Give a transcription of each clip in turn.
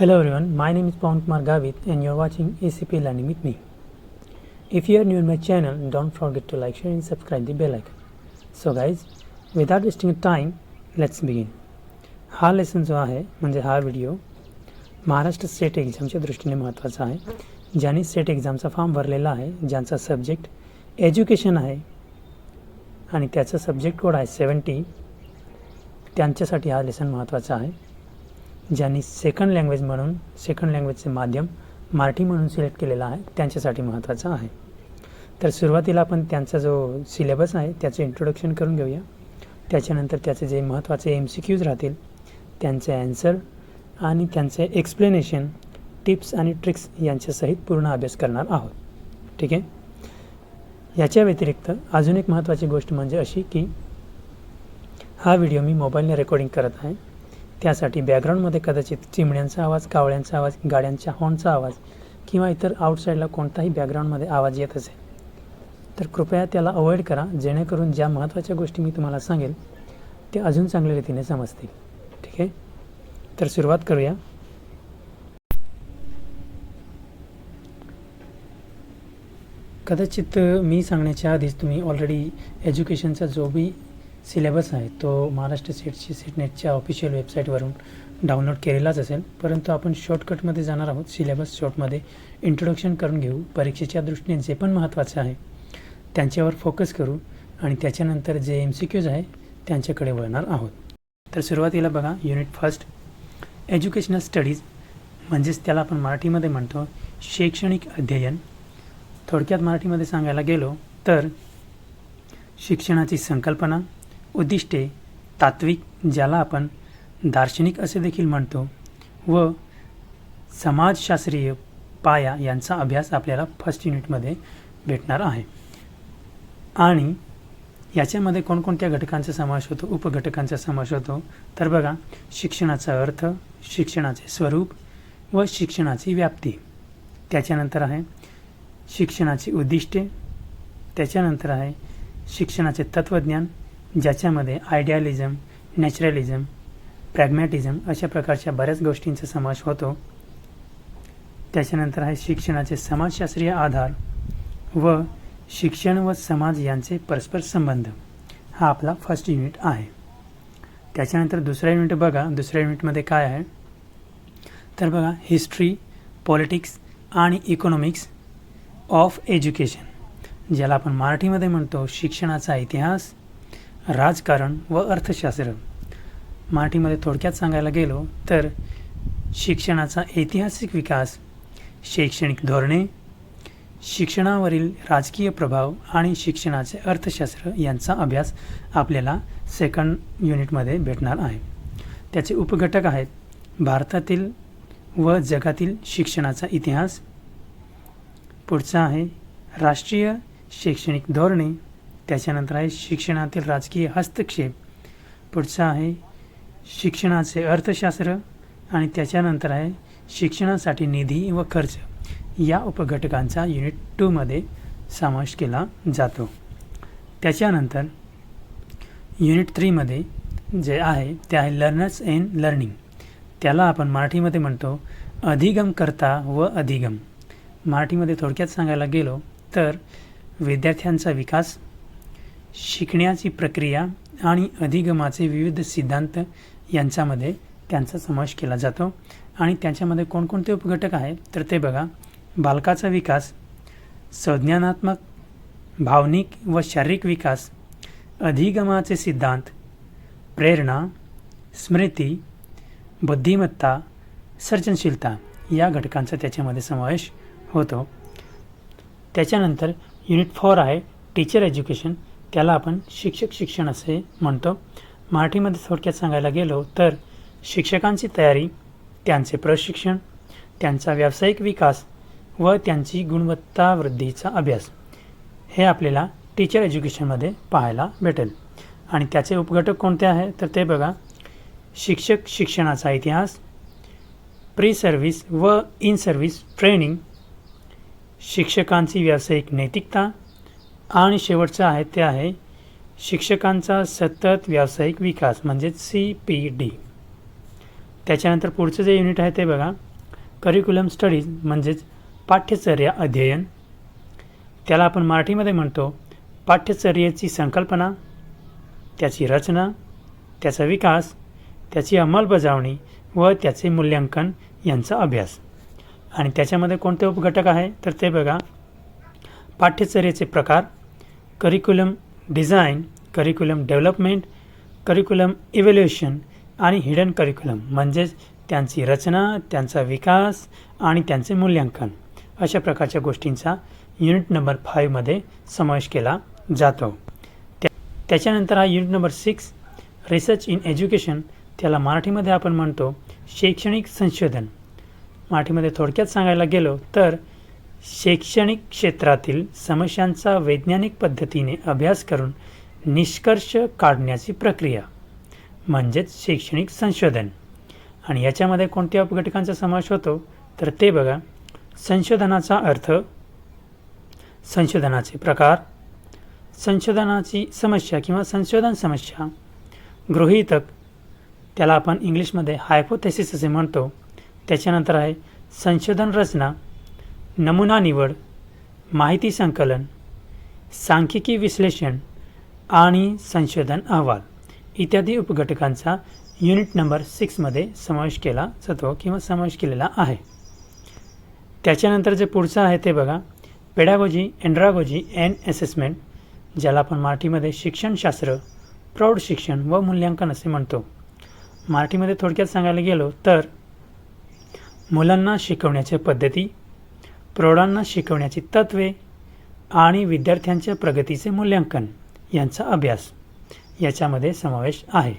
Hello everyone, my name is Pawan Kumar Gavit and you are watching ACP Learning with me. If you are new in my channel, don't forget to like, share and subscribe the bell icon. So guys, without wasting time, let's begin. हा lesson जो आहे म्हणजे हा video Maharashtra state एक्झामच्या दृष्टीने महत्त्वाचा आहे. ज्यांनी state एक्झामचा form भरलेला आहे, ज्यांचा सब्जेक्ट एज्युकेशन आहे आणि त्याचा सब्जेक्ट कोड आहे 70, त्यांच्यासाठी हा लेसन महत्त्वाचा आहे. ज्यांनी सेकंड लँग्वेजचे माध्यम मराठी म्हणून सिलेक्ट केलेला आहे त्यांच्यासाठी महत्त्वाचा आहे. तर सुरुवातीला आपण त्यांचा जो सिलेबस आहे त्याचे इंट्रोडक्शन करून घेऊया. त्याच्यानंतर त्याचे जे महत्त्वाचे MCQs राहतील त्यांचे ॲन्सर आणि त्यांचे एक्सप्लेनेशन, टिप्स आणि ट्रिक्स यांच्यासहित पूर्ण अभ्यास करणार आहोत. ठीक आहे. याच्या व्यतिरिक्त अजून एक महत्त्वाची गोष्ट म्हणजे अशी की हा व्हिडिओ मी मोबाईलने रेकॉर्डिंग करत आहे. त्यासाठी बॅकग्राऊंडमध्ये कदाचित चिमण्यांचा आवाज, कावळ्यांचा आवाज, गाड्यांच्या हॉर्नचा आवाज किंवा इतर आउटसाईडला कोणताही बॅकग्राऊंडमध्ये आवाज येत असेल तर कृपया त्याला अवॉइड करा, जेणेकरून ज्या महत्त्वाच्या गोष्टी मी तुम्हाला सांगेल ते अजून चांगल्या रीतीने समजतील. ठीक आहे. तर सुरुवात करूया. कदाचित मी सांगण्याच्या आधीच तुम्ही ऑलरेडी एज्युकेशनचा जो बी सिलेबस आहे तो महाराष्ट्र सेटनेटच्या ऑफिशियल वेबसाईटवरून डाउनलोड केलेलाच असेल, परंतु आपण शॉर्टकटमध्ये जाणार आहोत. सिलेबस शॉर्टमध्ये इंट्रोडक्शन करून घेऊ. परीक्षेच्या दृष्टीने जे पण महत्त्वाचे आहे त्यांच्यावर फोकस करू आणि त्याच्यानंतर जे MCQs आहे त्यांच्याकडे वळणार आहोत. तर सुरुवातीला बघा, युनिट फर्स्ट एज्युकेशनल स्टडीज, म्हणजेच त्याला आपण मराठीमध्ये म्हणतो शैक्षणिक अध्ययन. थोडक्यात मराठीमध्ये सांगायला गेलो तर शिक्षणाची संकल्पना, उद्दिष्टे, तात्विक ज्याला आपण दार्शनिक असे देखील म्हणतो, व समाजशास्त्रीय पाया यांचा अभ्यास आपल्याला फर्स्ट युनिटमध्ये भेटणार आहे. आणि याच्यामध्ये कोणकोणत्या घटकांचा समावेश होतो, उपघटकांचा समावेश होतो तर बघा, शिक्षणाचा अर्थ, शिक्षणाचे स्वरूप व शिक्षणाची व्याप्ती. त्याच्यानंतर आहे शिक्षणाची उद्दिष्टे. त्याच्यानंतर आहे शिक्षणाचे तत्त्वज्ञान, ज्याच्यामध्ये आयडियालिझम, नॅचरलिझम, प्रॅग्मॅटिझम अशा प्रकारच्या बऱ्याच गोष्टींचा समावेश होतो. त्याच्यानंतर आहे शिक्षणाचे समाजशास्त्रीय आधार व शिक्षण व समाज यांचे परस्पर संबंध. हा आपला फर्स्ट युनिट आहे. त्याच्यानंतर दुसरा युनिट बघा, दुसऱ्या युनिटमध्ये काय आहे तर बघा, हिस्ट्री, पॉलिटिक्स आणि इकॉनॉमिक्स ऑफ एज्युकेशन, ज्याला आपण मराठीमध्ये म्हणतो शिक्षणाचा इतिहास, राजकारण व अर्थशास्त्र. मराठीमध्ये थोडक्यात सांगायला गेलो तर शिक्षणाचा ऐतिहासिक विकास, शैक्षणिक धोरणे, शिक्षणावरील राजकीय प्रभाव आणि शिक्षणाचे अर्थशास्त्र यांचा अभ्यास आपल्याला सेकंड युनिटमध्ये भेटणार आहे. त्याचे उपघटक आहेत भारतातील व जगातील शिक्षणाचा इतिहास. पुढचा आहे राष्ट्रीय शैक्षणिक धोरणे. त्याच्यानंतर आहे शिक्षणातील राजकीय हस्तक्षेप. पुढचा आहे शिक्षणाचे अर्थशास्त्र आणि त्याच्यानंतर आहे शिक्षणासाठी निधी व खर्च. या उपघटकांचा युनिट 2 मध्ये समावेश केला जातो. त्याच्यानंतर युनिट 3 मध्ये जे आहे ते आहे लर्नर्स अँड लर्निंग. त्याला आपण मराठीमध्ये म्हणतो अधिगमकर्ता व अधिगम. मराठीमध्ये थोडक्यात सांगायला गेलो तर विद्यार्थ्यांचा विकास, शिकण्याची प्रक्रिया आणि अधिगमाचे विविध सिद्धांत यांच्यामध्ये त्यांचा समावेश केला जातो. आणि त्याच्यामध्ये कोणकोणते उपघटक आहेत तर ते बघा, बालकाचा विकास, संज्ञानात्मक, भावनिक व शारीरिक विकास, अधिगमाचे सिद्धांत, प्रेरणा, स्मृती, बुद्धिमत्ता, सर्जनशीलता या घटकांचा त्याच्यामध्ये समावेश होतो. त्याच्यानंतर युनिट 4 आहे टीचर एज्युकेशन. त्याला आपण शिक्षक शिक्षण असे म्हणतो. मराठीमध्ये थोडक्यात सांगायला गेलो तर शिक्षकांची तयारी, त्यांचे प्रशिक्षण, त्यांचा व्यावसायिक विकास व त्यांची गुणवत्ता वृद्धीचा अभ्यास हे आपल्याला टीचर एज्युकेशनमध्ये पाहायला भेटेल. आणि त्याचे उपघटक कोणते आहे तर ते बघा, शिक्षक शिक्षणाचा इतिहास, प्री सर्व्हिस व इन सर्व्हिस ट्रेनिंग, शिक्षकांची व्यावसायिक नैतिकता आणि शेवटचं आहे ते आहे शिक्षकांचा सतत व्यावसायिक विकास म्हणजेच CPD. त्याच्यानंतर पुढचं जे युनिट आहे ते बघा, करिक्युलम स्टडीज म्हणजेच पाठ्यचर्या अध्ययन, त्याला आपण मराठीमध्ये म्हणतो पाठ्यचर्येची संकल्पना, त्याची रचना, त्याचा विकास, त्याची अंमलबजावणी व त्याचे मूल्यांकन यांचा अभ्यास. आणि त्याच्यामध्ये कोणते उपघटक आहे तर ते बघा, पाठ्यचर्येचे प्रकार, curriculum design, curriculum development, curriculum evaluation आणि हिडन करिक्युलम म्हणजेच त्यांची रचना, त्यांचा विकास आणि त्यांचे मूल्यांकन, अशा प्रकारच्या गोष्टींचा युनिट नंबर 5 मध्ये समावेश केला जातो. त्याच्यानंतर हा unit number 6 research in education, त्याला मराठीमध्ये आपण म्हणतो शैक्षणिक संशोधन. मराठीमध्ये थोडक्यात सांगायला गेलो तर शैक्षणिक क्षेत्रातील समस्यांचा वैज्ञानिक पद्धतीने अभ्यास करून निष्कर्ष काढण्याची प्रक्रिया म्हणजेच शैक्षणिक संशोधन. आणि याच्यामध्ये कोणत्या उपघटकांचा समावेश होतो तर ते बघा, संशोधनाचा अर्थ, संशोधनाचे प्रकार, संशोधनाची समस्या किंवा संशोधन समस्या, गृहीतक, त्याला आपण इंग्लिशमध्ये हायपोथेसिस असे म्हणतो. त्याच्यानंतर आहे संशोधन रचना, नमुना निवड, माहिती संकलन, सांख्यिकी विश्लेषण आणि संशोधन अहवाल इत्यादी उपघटकांचा युनिट नंबर 6 मध्ये समावेश केला जातो किंवा समावेश केलेला आहे. त्याच्यानंतर जे पुढचं आहे ते बघा, पेडागॉजी, एंड्रागॉजी अँड असेसमेंट, ज्याला आपण मराठीमध्ये शिक्षणशास्त्र, प्रौढ शिक्षण व मूल्यांकन असे म्हणतो. मराठीमध्ये थोडक्यात सांगायला गेलो तर मुलांना शिकवण्याच्या पद्धती, प्रौढांना शिकवण्याची तत्त्वे आणि विद्यार्थ्यांच्या प्रगतीचे मूल्यांकन यांचा अभ्यास याच्यामध्ये समावेश आहे.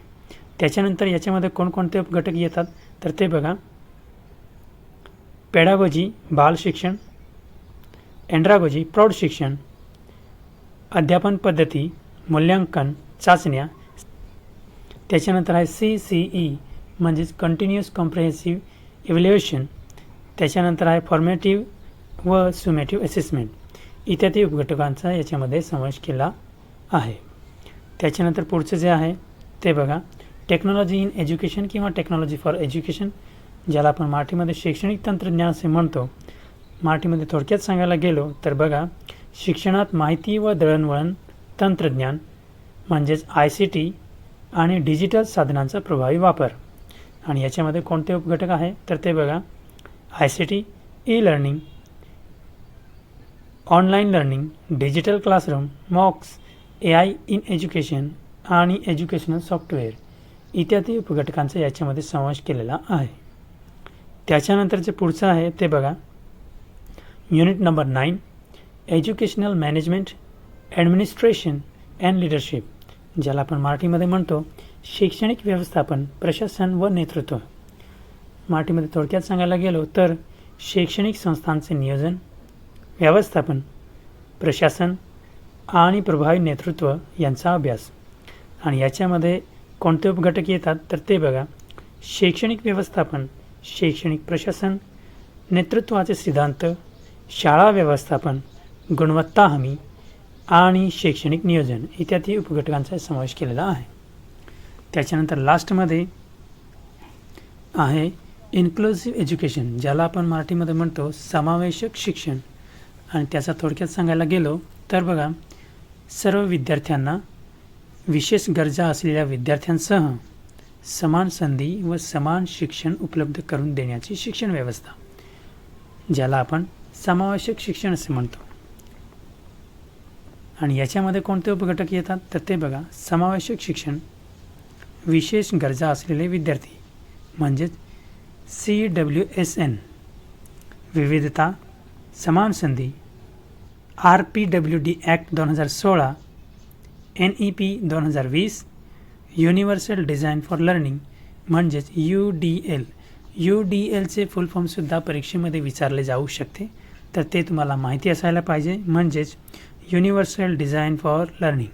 त्याच्यानंतर याच्यामध्ये कोणकोणते उपघटक येतात तर ते बघा, पेडागॉजी बाल शिक्षण, एंड्रागॉजी प्रौढ शिक्षण, अध्यापन पद्धती, मूल्यांकन, चाचण्या. त्याच्यानंतर आहे CCE म्हणजेच कंटिन्युअस कॉम्प्रिहेन्सिव्ह इव्हॅल्युएशन. त्याच्यानंतर आहे फॉर्मेटिव्ह व सुमेटिव्ह असेसमेंट इत्यादी उपघटकांचा याच्यामध्ये समावेश केला आहे. त्याच्यानंतर पुढचं जे आहे ते बघा, टेक्नॉलॉजी इन एज्युकेशन किंवा टेक्नॉलॉजी फॉर एज्युकेशन, ज्याला आपण मराठीमध्ये शैक्षणिक तंत्रज्ञान असे म्हणतो. मराठीमध्ये थोडक्यात सांगायला गेलो तर बघा, शिक्षणात माहिती व दळणवळण तंत्रज्ञान म्हणजेच ICT आणि डिजिटल साधनांचा प्रभावी वापर. आणि याच्यामध्ये कोणते उपघटक आहे तर ते बघा, ICT, e learning, online learning, digital classroom, MOOCs, AI in education आणि एज्युकेशनल सॉफ्टवेअर इत्यादी उपघटकांचा याच्यामध्ये समावेश केलेला आहे. त्याच्यानंतर जे पुढचं आहे ते बघा, unit number 9 educational management, administration and leadership, ज्याला आपण मराठीमध्ये म्हणतो शैक्षणिक व्यवस्थापन, प्रशासन व नेतृत्व. मराठीमध्ये थोडक्यात सांगायला गेलो तर शैक्षणिक संस्थांचे नियोजन, व्यवस्थापन, प्रशासन आणि प्रभावी नेतृत्व यांचा अभ्यास. आणि याच्यामध्ये कोणते उपघटक येतात तर ते बघा, शैक्षणिक व्यवस्थापन, शैक्षणिक प्रशासन, नेतृत्वाचे सिद्धांत, शाळा व्यवस्थापन, गुणवत्ता हमी आणि शैक्षणिक नियोजन इत्यादी उपघटकांचा समावेश केलेला आहे. त्याच्यानंतर लास्टमध्ये आहे इन्क्लुसिव्ह एज्युकेशन, ज्याला आपण मराठीमध्ये म्हणतो समावेशक शिक्षण. आणि त्याचा थोडक्यात सांगायला गेलो तर बघा, सर्व विद्यार्थ्यांना, विशेष गरजा असलेल्या विद्यार्थ्यांसह समान संधी व समान शिक्षण उपलब्ध करून देण्याची शिक्षण व्यवस्था, ज्याला आपण समावेशक शिक्षण असे म्हणतो. आणि याच्यामध्ये कोणते उपघटक येतात तर ते बघा, समावेशक शिक्षण, विशेष गरजा असलेले विद्यार्थी म्हणजेच CWSN, विविधता, समान संधी, RPWD act 2016, NEP 2020, universal design for learning म्हणजेच UDL. UDLचे फुल फॉर्मसुद्धा परीक्षेमध्ये विचारले जाऊ शकते, तर ते तुम्हाला माहिती असायला पाहिजे, म्हणजेच युनिव्हर्सल डिझाईन फॉर लर्निंग.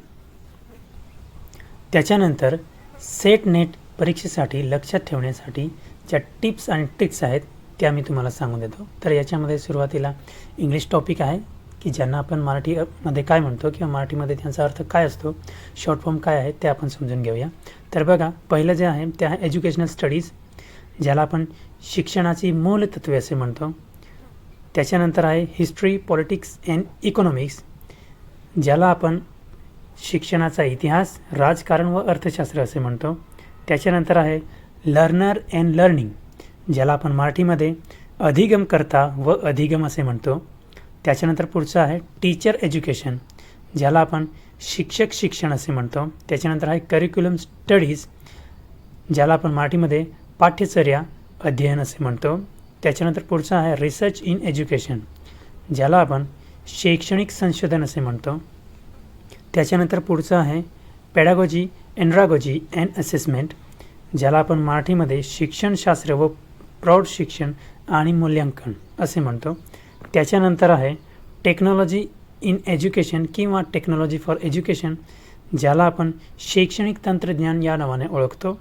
त्याच्यानंतर सेट नेट परीक्षेसाठी लक्षात ठेवण्यासाठी ज्या टिप्स आणि ट्रिक्स आहेत त्या मी तुम्हाला सांगून देतो. तर याच्यामध्ये सुरुवातीला इंग्लिश टॉपिक आहे की ज्यांना आपण मराठीमध्ये काय म्हणतो किंवा मराठीमध्ये त्यांचा अर्थ काय असतो, शॉर्ट फॉर्म काय आहे ते आपण समजून घेऊया. तर बघा, पहिलं जे आहे ते आहे एज्युकेशनल स्टडीज, ज्याला आपण शिक्षणाची मूलतत्वे असे म्हणतो. त्याच्यानंतर आहे हिस्ट्री, पॉलिटिक्स अँड इकॉनॉमिक्स, ज्याला आपण शिक्षणाचा इतिहास, राजकारण व अर्थशास्त्र असे म्हणतो. त्याच्यानंतर आहे लर्नर अँड लर्निंग, ज्याला आपण मराठीमध्ये अधिगमकर्ता व अधिगम असे म्हणतो. त्याच्यानंतर पुढचं आहे टीचर एज्युकेशन, ज्याला आपण शिक्षक शिक्षण असे म्हणतो. त्याच्यानंतर आहे करिक्युलम स्टडीज, ज्याला आपण मराठीमध्ये पाठ्यचर्या अध्ययन असे म्हणतो. त्याच्यानंतर पुढचं आहे रिसर्च इन एज्युकेशन, ज्याला आपण शैक्षणिक संशोधन असे म्हणतो. त्याच्यानंतर पुढचं आहे पेडागॉजी, एन्ड्रागॉजी अँड असेसमेंट, ज्याला आपण मराठीमध्ये शिक्षणशास्त्र व प्रौढ शिक्षण आणि मूल्यांकन असे म्हणतो. त्याच्यानंतर आहे टेक्नॉलॉजी इन एज्युकेशन किंवा टेक्नॉलॉजी फॉर एज्युकेशन, ज्याला आपण शैक्षणिक तंत्रज्ञान या नावाने ओळखतो.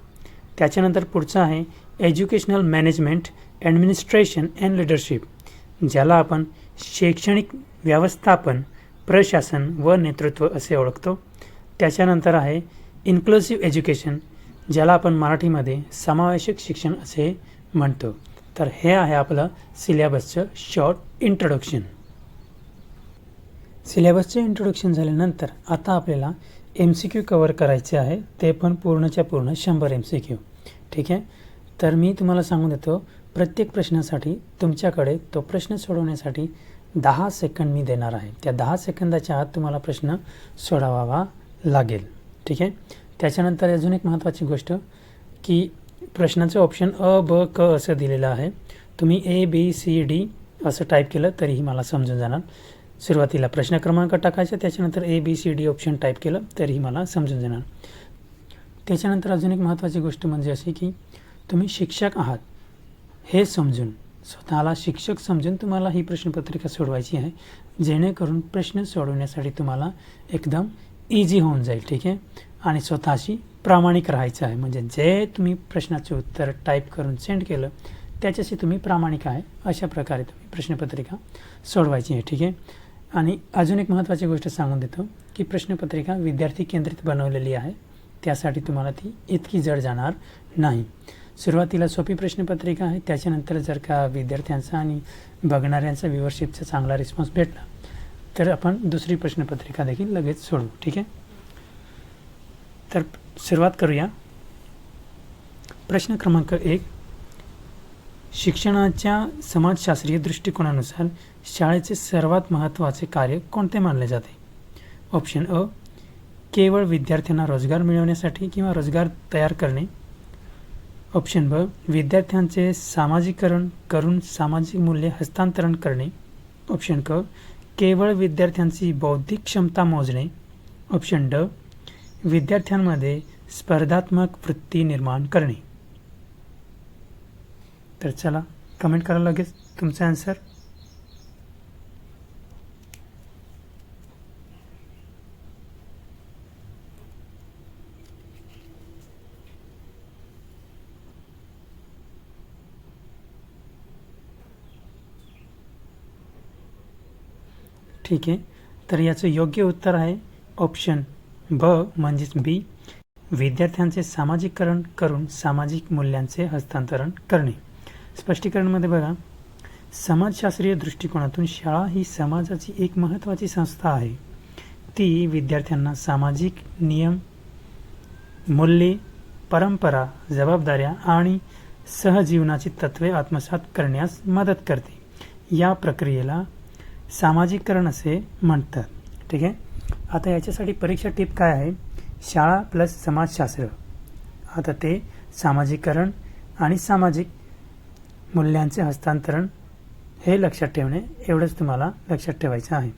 त्याच्यानंतर पुढचं आहे educational management, administration and leadership, ज्याला आपण शैक्षणिक व्यवस्थापन, प्रशासन व नेतृत्व असे ओळखतो. त्याच्यानंतर आहे इन्क्लुसिव्ह एज्युकेशन, ज्याला आपण मराठीमध्ये समावेशक शिक्षण असे म्हणतो. तर हे आहे आपलं सिलेबसचं शॉर्ट इंट्रोडक्शन. सिलेबसचे इंट्रोडक्शन झाल्यानंतर आता आपल्याला MCQ कवर करायचे आहे, ते पण पूर्णच्या पूर्ण 100 MCQ. ठीक आहे. तर मी तुम्हाला सांगून देतो, प्रत्येक प्रश्नासाठी तुमच्याकडे तो प्रश्न सोडवण्यासाठी 10 सेकंद मी देणार आहे. त्या 10 सेकंदाच्या आत तुम्हाला प्रश्न सोडवावा लागेल. ठीक आहे. त्याच्यानंतर अजून एक महत्त्वाची गोष्ट की प्रश्नाचं ऑप्शन अ, ब, क असं दिलेलं आहे. तुम्ही ABCD असं टाईप केलं तरीही मला समजून जाणार. सुरुवातीला प्रश्न क्रमांक टाकायचा, त्याच्यानंतर ABCD ऑप्शन टाईप केलं तरीही मला समजून जाणार. त्याच्यानंतर अजून एक महत्त्वाची गोष्ट म्हणजे अशी की तुम्ही शिक्षक आहात हे समजून, स्वतःला शिक्षक समजून तुम्हाला ही प्रश्नपत्रिका सोडवायची आहे, जेणेकरून प्रश्न सोडवण्यासाठी तुम्हाला एकदम इझी होऊन जाईल. ठीक आहे. आणि स्वतःशी प्रामाणिक राहायचं आहे, म्हणजे जे तुम्ही प्रश्नाचे उत्तर टाईप करून सेंड केलं त्याच्याशी तुम्ही प्रामाणिक आहे अशा प्रकारे तुम्ही प्रश्नपत्रिका सोडवायची आहे. ठीक आहे. आणि अजून एक महत्त्वाची गोष्ट सांगून देतो की प्रश्नपत्रिका विद्यार्थी केंद्रित बनवलेली आहे, त्यासाठी तुम्हाला ती इतकी जड जाणार नाही. सुरुवातीला सोपी प्रश्नपत्रिका आहे, त्याच्यानंतर जर का विद्यार्थ्यांचा आणि बघणाऱ्यांचा व्ह्यूअरशिपचा चांगला रिस्पॉन्स भेटला तर आपण दुसरी प्रश्नपत्रिका देखील लगेच सोडू. ठीक आहे. तर सुरुवात करूया. प्रश्न क्रमांक 1, शिक्षणाच्या समाजशास्त्रीय दृष्टिकोनानुसार शाळेचे सर्वात महत्त्वाचे कार्य कोणते मानले जाते? ऑप्शन अ, केवळ विद्यार्थ्यांना रोजगार मिळवण्यासाठी किंवा रोजगार तयार करणे. ऑप्शन ब, विद्यार्थ्यांचे सामाजिकरण करून सामाजिक मूल्ये हस्तांतरण करणे. ऑप्शन क, केवळ विद्यार्थ्यांची बौद्धिक क्षमता मोजणे. ऑप्शन ड, विद्यार्थ्यांमध्ये स्पर्धात्मक वृत्ती निर्माण करणे. तर चला कमेंट करा लगेच तुमचा आन्सर. ठीक आहे. तर याचं योग्य उत्तर आहे ऑप्शन ब म्हणजेच बी, विद्यार्थ्यांचे सामाजिकरण करून सामाजिक मूल्यांचे हस्तांतरण करणे. स्पष्टीकरणमध्ये बघा, समाजशास्त्रीय दृष्टिकोनातून शाळा ही समाजाची एक महत्त्वाची संस्था आहे. ती विद्यार्थ्यांना सामाजिक नियम, मूल्ये, परंपरा, जबाबदाऱ्या आणि सहजीवनाची तत्त्वे आत्मसात करण्यास मदत करते. या प्रक्रियेला सामाजिकरण असे म्हणतात. ठीक आहे. आता याच्यासाठी परीक्षा टिप काय आहे? शाळा प्लस समाजशास्त्र. आता ते सामाजिकरण आणि सामाजिक मूल्यांचे हस्तांतरण हे लक्षात ठेवणे, एवढंच तुम्हाला लक्षात ठेवायचं आहे.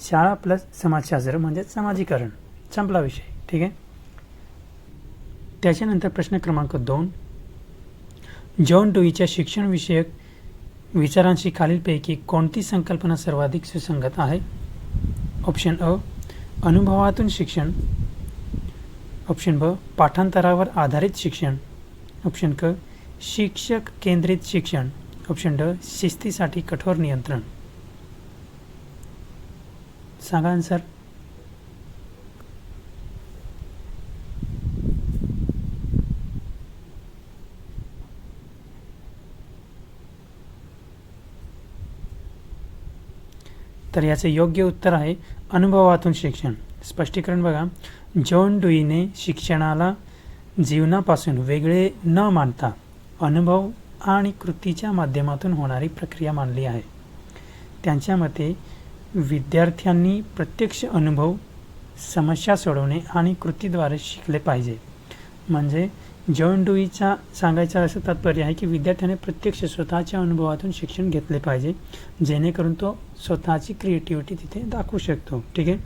शाळा प्लस समाजशास्त्र म्हणजे सामाजिकरण, संपला विषय. ठीक आहे. त्याच्यानंतर प्रश्न क्रमांक 2, जॉन डुईच्या शिक्षणविषयक विचारांशी खालीलपैकी कोणती संकल्पना सर्वाधिक सुसंगत आहे? ऑप्शन अ, अनुभवातून शिक्षण. ऑप्शन ब, पाठांतरावर आधारित शिक्षण. ऑप्शन क, शिक्षक केंद्रित शिक्षण. ऑप्शन ड, शिस्तीसाठी कठोर नियंत्रण. सांगा आन्सर. तर याचे योग्य उत्तर आहे अनुभवातून शिक्षण. स्पष्टीकरण बघा, जॉन डुईने शिक्षणाला जीवनापासून वेगळे न मानता अनुभव आणि कृतीच्या माध्यमातून होणारी प्रक्रिया मानली आहे. त्यांच्या मते विद्यार्थ्यांनी प्रत्यक्ष अनुभव, समस्या सोडवणे आणि कृतीद्वारे शिकले पाहिजे. म्हणजे जॉन डुईचा सांगायचं असं तात्पर्य आहे की विद्यार्थ्याने प्रत्यक्ष स्वतःच्या अनुभवातून शिक्षण घेतले पाहिजे, जेणेकरून तो स्वतःची क्रिएटिव्हिटी तिथे दाखवू शकतो. ठीक आहे.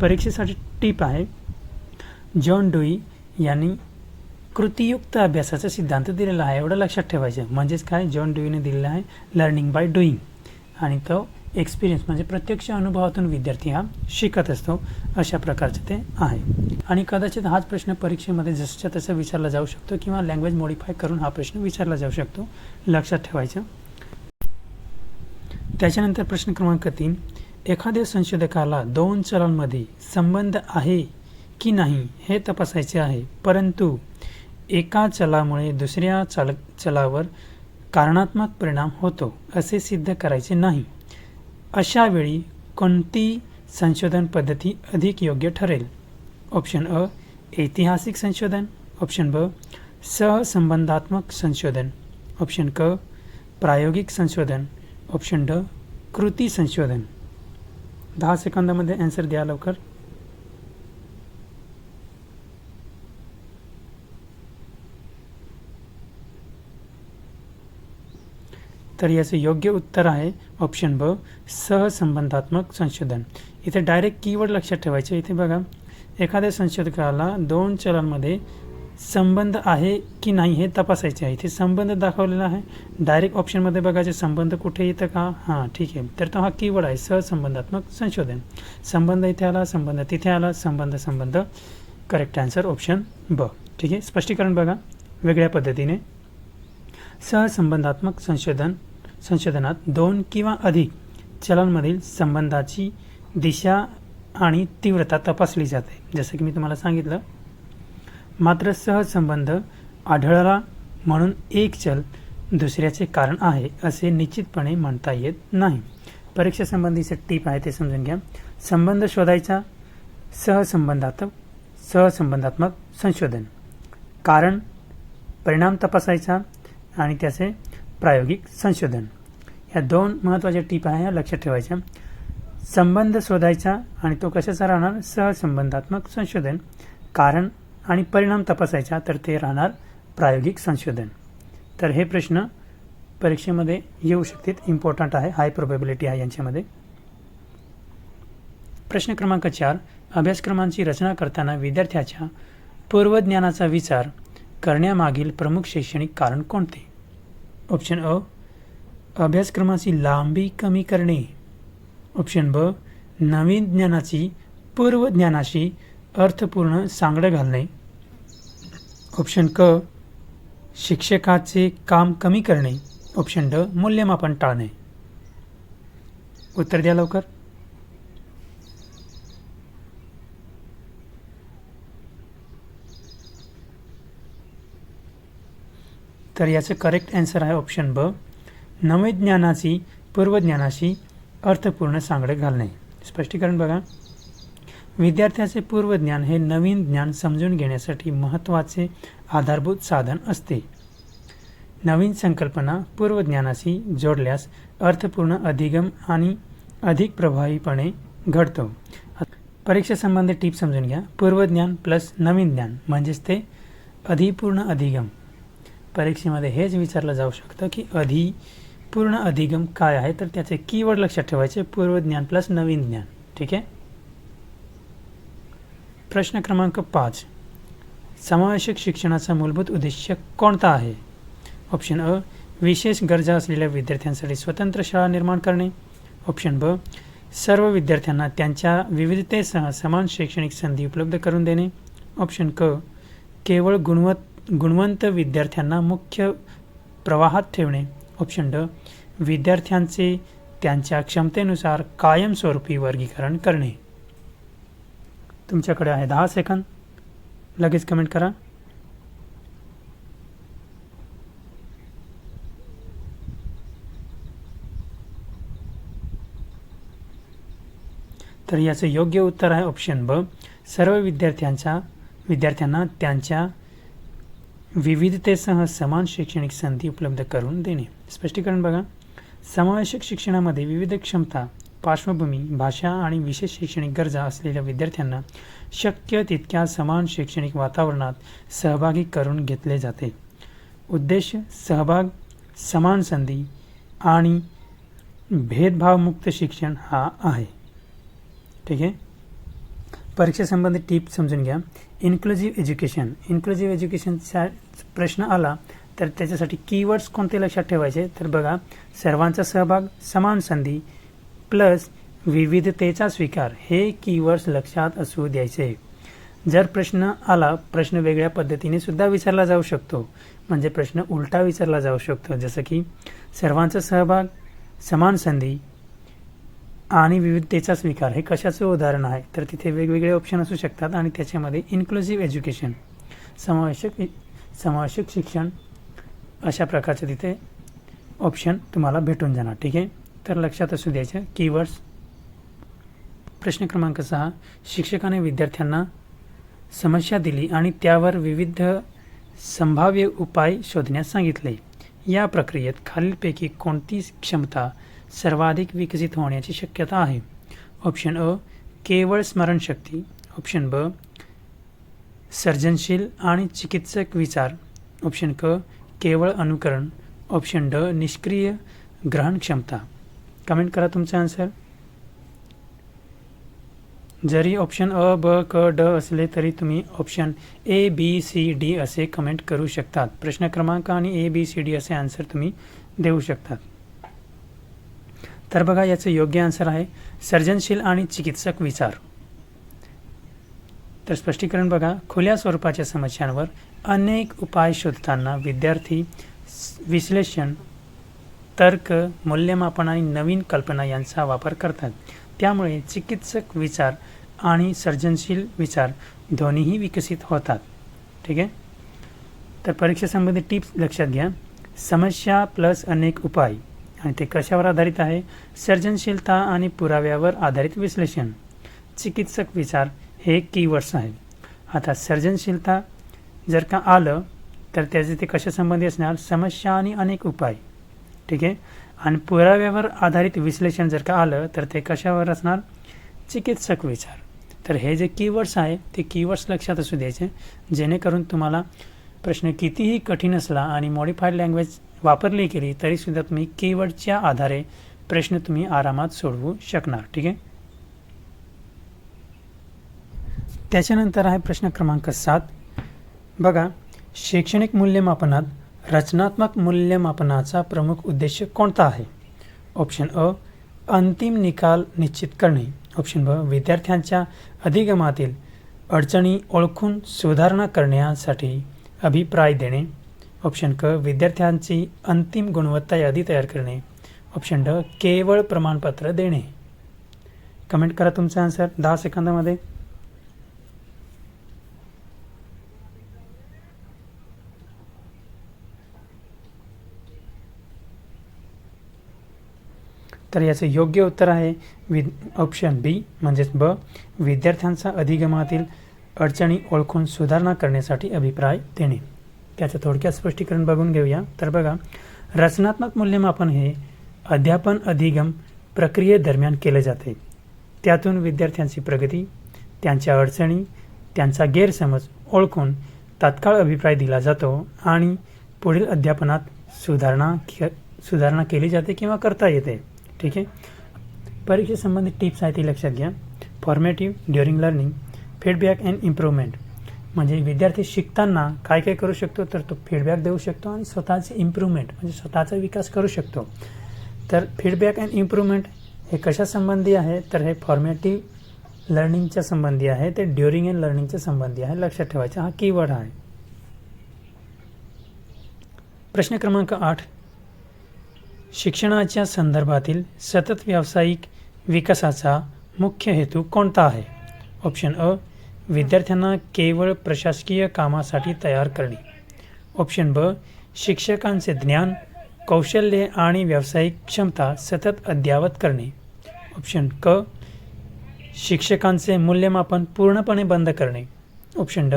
परीक्षेसाठी टीप आहे, जॉन डुई यांनी कृतीयुक्त अभ्यासाचा सिद्धांत दिलेला आहे, एवढं लक्षात ठेवायचं. म्हणजेच काय, जॉन डुईने दिलेला आहे लर्निंग बाय डुईंग, आणि तो एक्सपिरियन्स म्हणजे प्रत्यक्ष अनुभवातून विद्यार्थी हा शिकत असतो, अशा प्रकारचे ते आहे. आणि कदाचित हाच प्रश्न परीक्षेमध्ये जसंच्या तसं विचारला जाऊ शकतो किंवा लँग्वेज मॉडिफाय करून हा प्रश्न विचारला जाऊ शकतो, लक्षात ठेवायचं. त्याच्यानंतर प्रश्न क्रमांक 3, एखाद्या संशोधकाला 2 चलांमध्ये संबंध आहे की नाही हे तपासायचे आहे, परंतु एका चलामुळे दुसऱ्या चलावर कारणात्मक परिणाम होतो असे सिद्ध करायचे नाही. अशा वेळी कोणती संशोधन पद्धती अधिक योग्य ठरेल? ऑप्शन अ, ऐतिहासिक संशोधन. ऑप्शन ब, सहसंबंधात्मक संशोधन. ऑप्शन क, प्रायोगिक संशोधन. ऑप्शन ड, कृती संशोधन. 10 सेकंदामध्ये आन्सर द्या लवकर. तर याचं योग्य उत्तर आहे ऑप्शन ब, सहसंबंधात्मक संशोधन. इथे डायरेक्ट कीवर्ड लक्षात ठेवायचे. इथे बघा, एखाद्या संशोधकाला 2 चलांमध्ये संबंध आहे की नाही हे तपासायचे आहे. इथे संबंध दाखवलेला आहे. डायरेक्ट ऑप्शनमध्ये बघायचे संबंध कुठे येतं का, हां ठीक आहे. तर तो हा कीवर्ड आहे सहसंबंधात्मक संशोधन. संबंध इथे आला, संबंध तिथे आला, संबंध. करेक्ट आन्सर ऑप्शन ब. ठीक आहे. स्पष्टीकरण बघा वेगळ्या पद्धतीने. सहसंबंधात्मक संशोधनात 2 किंवा अधिक चलांमधील संबंधाची दिशा आणि तीव्रता तपासली जाते, जसं की मी तुम्हाला सांगितलं. मात्र सहसंबंध आढळला म्हणून एक चल दुसऱ्याचे कारण आहे असे निश्चितपणे म्हणता येत नाही. परीक्षेसंबंधीचे टीप आहे ते समजून घ्या. संबंध शोधायचा, सहसंबंधात्मक संशोधन. कारण परिणाम तपासायचा आणि त्याचे प्रायोगिक संशोधन. या 2 महत्त्वाच्या टीप आहे, ह्या लक्षात ठेवायच्या. संबंध शोधायचा आणि तो कशाचा राहणार, सहसंबंधात्मक संशोधन. कारण आणि परिणाम तपासायचा तर ते राहणार प्रायोगिक संशोधन. तर हे प्रश्न परीक्षेमध्ये येऊ शकतात, इम्पॉर्टंट आहे, हाय प्रोबॅबिलिटी आहे यांच्यामध्ये. प्रश्न क्रमांक 4, अभ्यासक्रमांची रचना करताना विद्यार्थ्याच्या पूर्वज्ञानाचा विचार करण्यामागील प्रमुख शैक्षणिक कारण कोणते? ऑप्शन अ, अभ्यासक्रमाची लांबी कमी करणे. ऑप्शन ब, नवीन ज्ञानाची पूर्वज्ञानाशी अर्थपूर्ण सांगड घालणे. ऑप्शन क, शिक्षकाचे काम कमी करणे. ऑप्शन ड, मूल्यमापन टाळणे. उत्तर द्या लवकर. तर याचं करेक्ट आन्सर आहे ऑप्शन ब, नवे ज्ञानाची पूर्वज्ञानाशी अर्थपूर्ण सांगड घालणे. स्पष्टीकरण बघा, विद्यार्थ्याचे पूर्वज्ञान हे नवीन ज्ञान समजून घेण्यासाठी महत्त्वाचे आधारभूत साधन असते. नवीन संकल्पना पूर्वज्ञानाशी जोडल्यास अर्थपूर्ण अधिगम आणि अधिक प्रभावीपणे घडतो. परीक्षेसंबंधी टीप समजून घ्या. पूर्वज्ञान प्लस नवीन ज्ञान म्हणजेच ते अधिपूर्ण अधिगम. परीक्षेमध्ये हेच विचारलं जाऊ शकतं की अधिपूर्ण अधिगम काय आहे, तर त्याचे कीवर्ड लक्षात ठेवायचे, पूर्वज्ञान प्लस नवीन ज्ञान. ठीक आहे. प्रश्न क्रमांक 5, समावेशक शिक्षणाचा मूलभूत उद्देश कोणता आहे? ऑप्शन अ, विशेष गरजा असलेल्या विद्यार्थ्यांसाठी स्वतंत्र शाळा निर्माण करणे. ऑप्शन ब, सर्व विद्यार्थ्यांना त्यांच्या विविधतेसह समान शैक्षणिक संधी उपलब्ध करून देणे. ऑप्शन क, केवळ गुणवंत विद्यार्थ्यांना मुख्य प्रवाहात ठेवणे. ऑप्शन ड, विद्यार्थ्यांचे त्यांच्या क्षमतेनुसार कायमस्वरूपी वर्गीकरण करणे. तुमच्याकडे आहे 10 सेकंद, लगेच कमेंट करा. तर याचं योग्य उत्तर आहे ऑप्शन ब, सर्व विद्यार्थ्यांना त्यांच्या विविधतेसह समान शैक्षणिक संधी उपलब्ध करून देणे. स्पष्टीकरण बघा, समावेशक शिक्षणामध्ये विविध क्षमता, पार्श्वभूमी, भाषा आणि विशेष शैक्षणिक गरजा असलेल्या विद्यार्थ्यांना शक्य तितक्या समान शैक्षणिक वातावरणात सहभागी करून घेतले जाते. उद्देश सहभाग, समान संधी आणि भेदभावमुक्त शिक्षण हा आहे. ठीक आहे. परीक्षेसंबंधित टिप समजून घ्या. इन्क्लुझिव्ह एज्युकेशनचा प्रश्न आला तर त्याच्यासाठी कीवर्ड्स कोणते लक्षात ठेवायचे, तर बघा, सर्वांचा सहभाग, समान संधी प्लस विविधतेचा स्वीकार हे कीवर्ड्स लक्षात असू द्यायचे. जर प्रश्न आला, प्रश्न वेगळ्या पद्धतीने सुद्धा विचारला जाऊ शकतो, म्हणजे प्रश्न उलटा विचारला जाऊ शकतो. जसं की सर्वांचा सहभाग, समान संधी आणि विविधतेचा स्वीकार हे कशाचं उदाहरण आहे, तर तिथे वेगवेगळे ऑप्शन असू शकतात आणि त्याच्यामध्ये इन्क्लुझिव्ह एज्युकेशन, समावेशक शिक्षण अशा प्रकारचे तिथे ऑप्शन तुम्हाला भेटून जाणार. ठीक आहे. तर लक्षात असू द्यायचं कीवर्ड्स. प्रश्न क्रमांक 6, शिक्षकाने विद्यार्थ्यांना समस्या दिली आणि त्यावर विविध संभाव्य उपाय शोधण्यास सांगितले. या प्रक्रियेत खालीलपैकी कोणती क्षमता सर्वाधिक विकसित होण्याची शक्यता आहे? ऑप्शन अ, केवळ स्मरणशक्ती. ऑप्शन ब, सर्जनशील आणि चिकित्सक विचार. ऑप्शन क, केवळ अनुकरण. ऑप्शन ड, निष्क्रिय ग्रहण क्षमता. कमेंट करा तुमचा आन्सर. जरी ऑप्शन अ, ब, क, ड असले तरी तुम्ही option A, B, C, D असे कमेंट करू शकतात. प्रश्न क्रमांक आणि ए, बी, सी, डी असे आन्सर तुम्ही देऊ शकतात. तर बघा, याचं योग्य आन्सर आहे सर्जनशील आणि चिकित्सक विचार. तर स्पष्टीकरण बघा, खुल्या स्वरूपाच्या समस्यांवर अनेक उपाय शोधताना विद्यार्थी विश्लेषण, तर्क, मूल्यमापन आणि नवीन कल्पना यांचा वापर करतात. त्यामुळे चिकित्सक विचार आणि सर्जनशील विचार दोन्हीही विकसित होतात. ठीक आहे. तर परीक्षेसंबंधी टिप्स लक्षात घ्या. समस्या प्लस अनेक उपाय, आणि ते कशावर आधारित आहे? सर्जनशीलता आणि पुराव्यावर आधारित विश्लेषण. चिकित्सक विचार हे कीवर्ड्स आहे. आता सर्जनशीलता जर का आलं तर त्याचे ते कशासंबंधी असणार? समस्या आणि अनेक उपाय. ठीक आहे. आणि पुराव्यावर आधारित विश्लेषण जर का आलं तर ते कशावर असणार? चिकित्सक विचार. तर हे जे कीवर्ड्स आहे ते कीवर्ड्स लक्षात असू द्यायचे, जेणेकरून तुम्हाला प्रश्न कितीही कठीण असला आणि मॉडिफाईड लँग्वेज वापरली केली तरीसुद्धा तुम्ही कीवर्डच्या आधारे प्रश्न तुम्ही आरामात सोडवू शकणार. ठीक आहे. त्याच्यानंतर आहे प्रश्न क्रमांक 7. बघा, शैक्षणिक मूल्यमापनात रचनात्मक मूल्यमापनाचा प्रमुख उद्देश कोणता आहे? ऑप्शन अ, अंतिम निकाल निश्चित करणे. ऑप्शन ब, विद्यार्थ्यांच्या अधिगमातील अडचणी ओळखून सुधारणा करण्यासाठी अभिप्राय देणे. ऑप्शन क, विद्यार्थ्यांची अंतिम गुणवत्ता यादी तयार करणे. ऑप्शन ड, केवळ प्रमाणपत्र देणे. कमेंट करा तुमचा आन्सर 10 सेकंदामध्ये. तर याचं योग्य उत्तर आहे ऑप्शन बी म्हणजेच ब, विद्यार्थ्यांचा अधिगमातील अडचणी ओळखून सुधारणा करण्यासाठी अभिप्राय देणे. त्याचं थोडक्यात स्पष्टीकरण बघून घेऊया. तर बघा, रचनात्मक मूल्यमापन हे अध्यापन अधिगम प्रक्रियेदरम्यान केले जाते. त्यातून विद्यार्थ्यांची प्रगती, त्यांच्या अडचणी, त्यांचा गैरसमज ओळखून तात्काळ अभिप्राय दिला जातो आणि पुढील अध्यापनात सुधारणा केली जाते किंवा करता येते. ठीक आहे. परीक्षेसंबंधित टिप्स आहेत ती लक्षात घ्या. Formative during learning, feedback and improvement. म्हणजे विद्यार्थी शिकताना काय काय करू शकतो, तर तो फीडबॅक देऊ शकतो आणि स्वतःचे इम्प्रूव्हमेंट म्हणजे स्वतःचा विकास करू शकतो. तर फीडबॅक अँड इम्प्रूव्हमेंट हे कशासंबंधी आहे, तर हे फॉर्मेटिव्ह लर्निंगच्या संबंधी आहे, ते ड्युरिंग अँड लर्निंगच्या संबंधी आहे. लक्षात ठेवायचा हा कीवर्ड आहे. प्रश्न क्रमांक 8. शिक्षणाच्या संदर्भातील सतत व्यावसायिक विकासाचा मुख्य हेतू कोणता आहे? ऑप्शन अ, विद्यार्थ्यांना केवळ प्रशासकीय कामासाठी तयार करणे. ऑप्शन ब, शिक्षकांचे ज्ञान, कौशल्य आणि व्यावसायिक क्षमता सतत अद्ययावत करणे. ऑप्शन क, शिक्षकांचे मूल्यमापन पूर्णपणे बंद करणे. ऑप्शन ड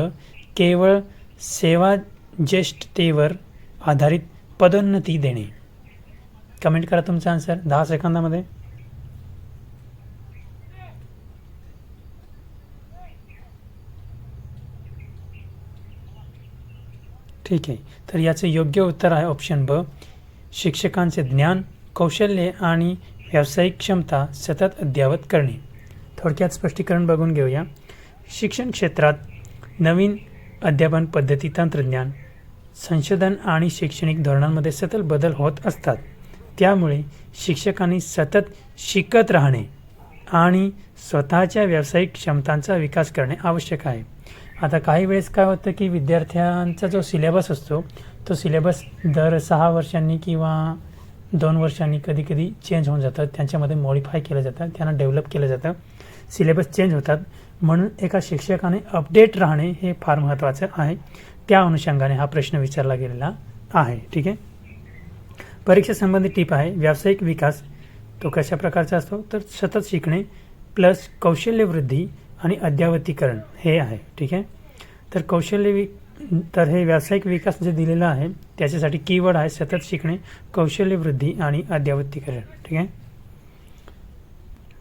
केवळ सेवाज्येष्ठतेवर आधारित पदोन्नती देणे. कमेंट करा तुमचा आन्सर 10 सेकंदामध्ये. ठीक आहे, तर याचं योग्य उत्तर आहे ऑप्शन ब शिक्षकांचे ज्ञान, कौशल्ये आणि व्यावसायिक क्षमता सतत अद्ययावत करणे. थोडक्यात स्पष्टीकरण बघून घेऊया. शिक्षण क्षेत्रात नवीन अध्यापन पद्धती, तंत्रज्ञान, संशोधन आणि शैक्षणिक धोरणांमध्ये सतत बदल होत असतात. त्यामुळे शिक्षकांनी सतत शिकत राहणे आणि स्वतःच्या व्यावसायिक क्षमतांचा विकास करणे आवश्यक आहे. आता काही वेळेस काय होतं की विद्यार्थ्यांचा जो सिलेबस असतो तो सिलेबस दर 6 वर्षांनी किंवा 2 वर्षांनी कधी कधी चेंज होऊन जातं, त्यांच्यामध्ये मॉडिफाय केलं जातं, त्यांना डेव्हलप केलं जातं, सिलेबस चेंज होतात. म्हणून एका शिक्षकाने अपडेट राहणे हे फार महत्त्वाचं आहे. त्या अनुषंगाने हा प्रश्न विचारला गेलेला आहे. ठीक आहे. परीक्षेसंबंधी टीप आहे. व्यावसायिक विकास तो कशा प्रकारचा असतो तर सतत शिकणे प्लस कौशल्य वृद्धी आणि अद्ययावतीकरण हे आहे. ठीक आहे. तर हे व्यावसायिक विकास जे दिलेला आहे त्याच्यासाठी कीवर्ड आहे सतत शिकणे, कौशल्य वृद्धी आणि अद्ययावतीकरण. ठीक आहे.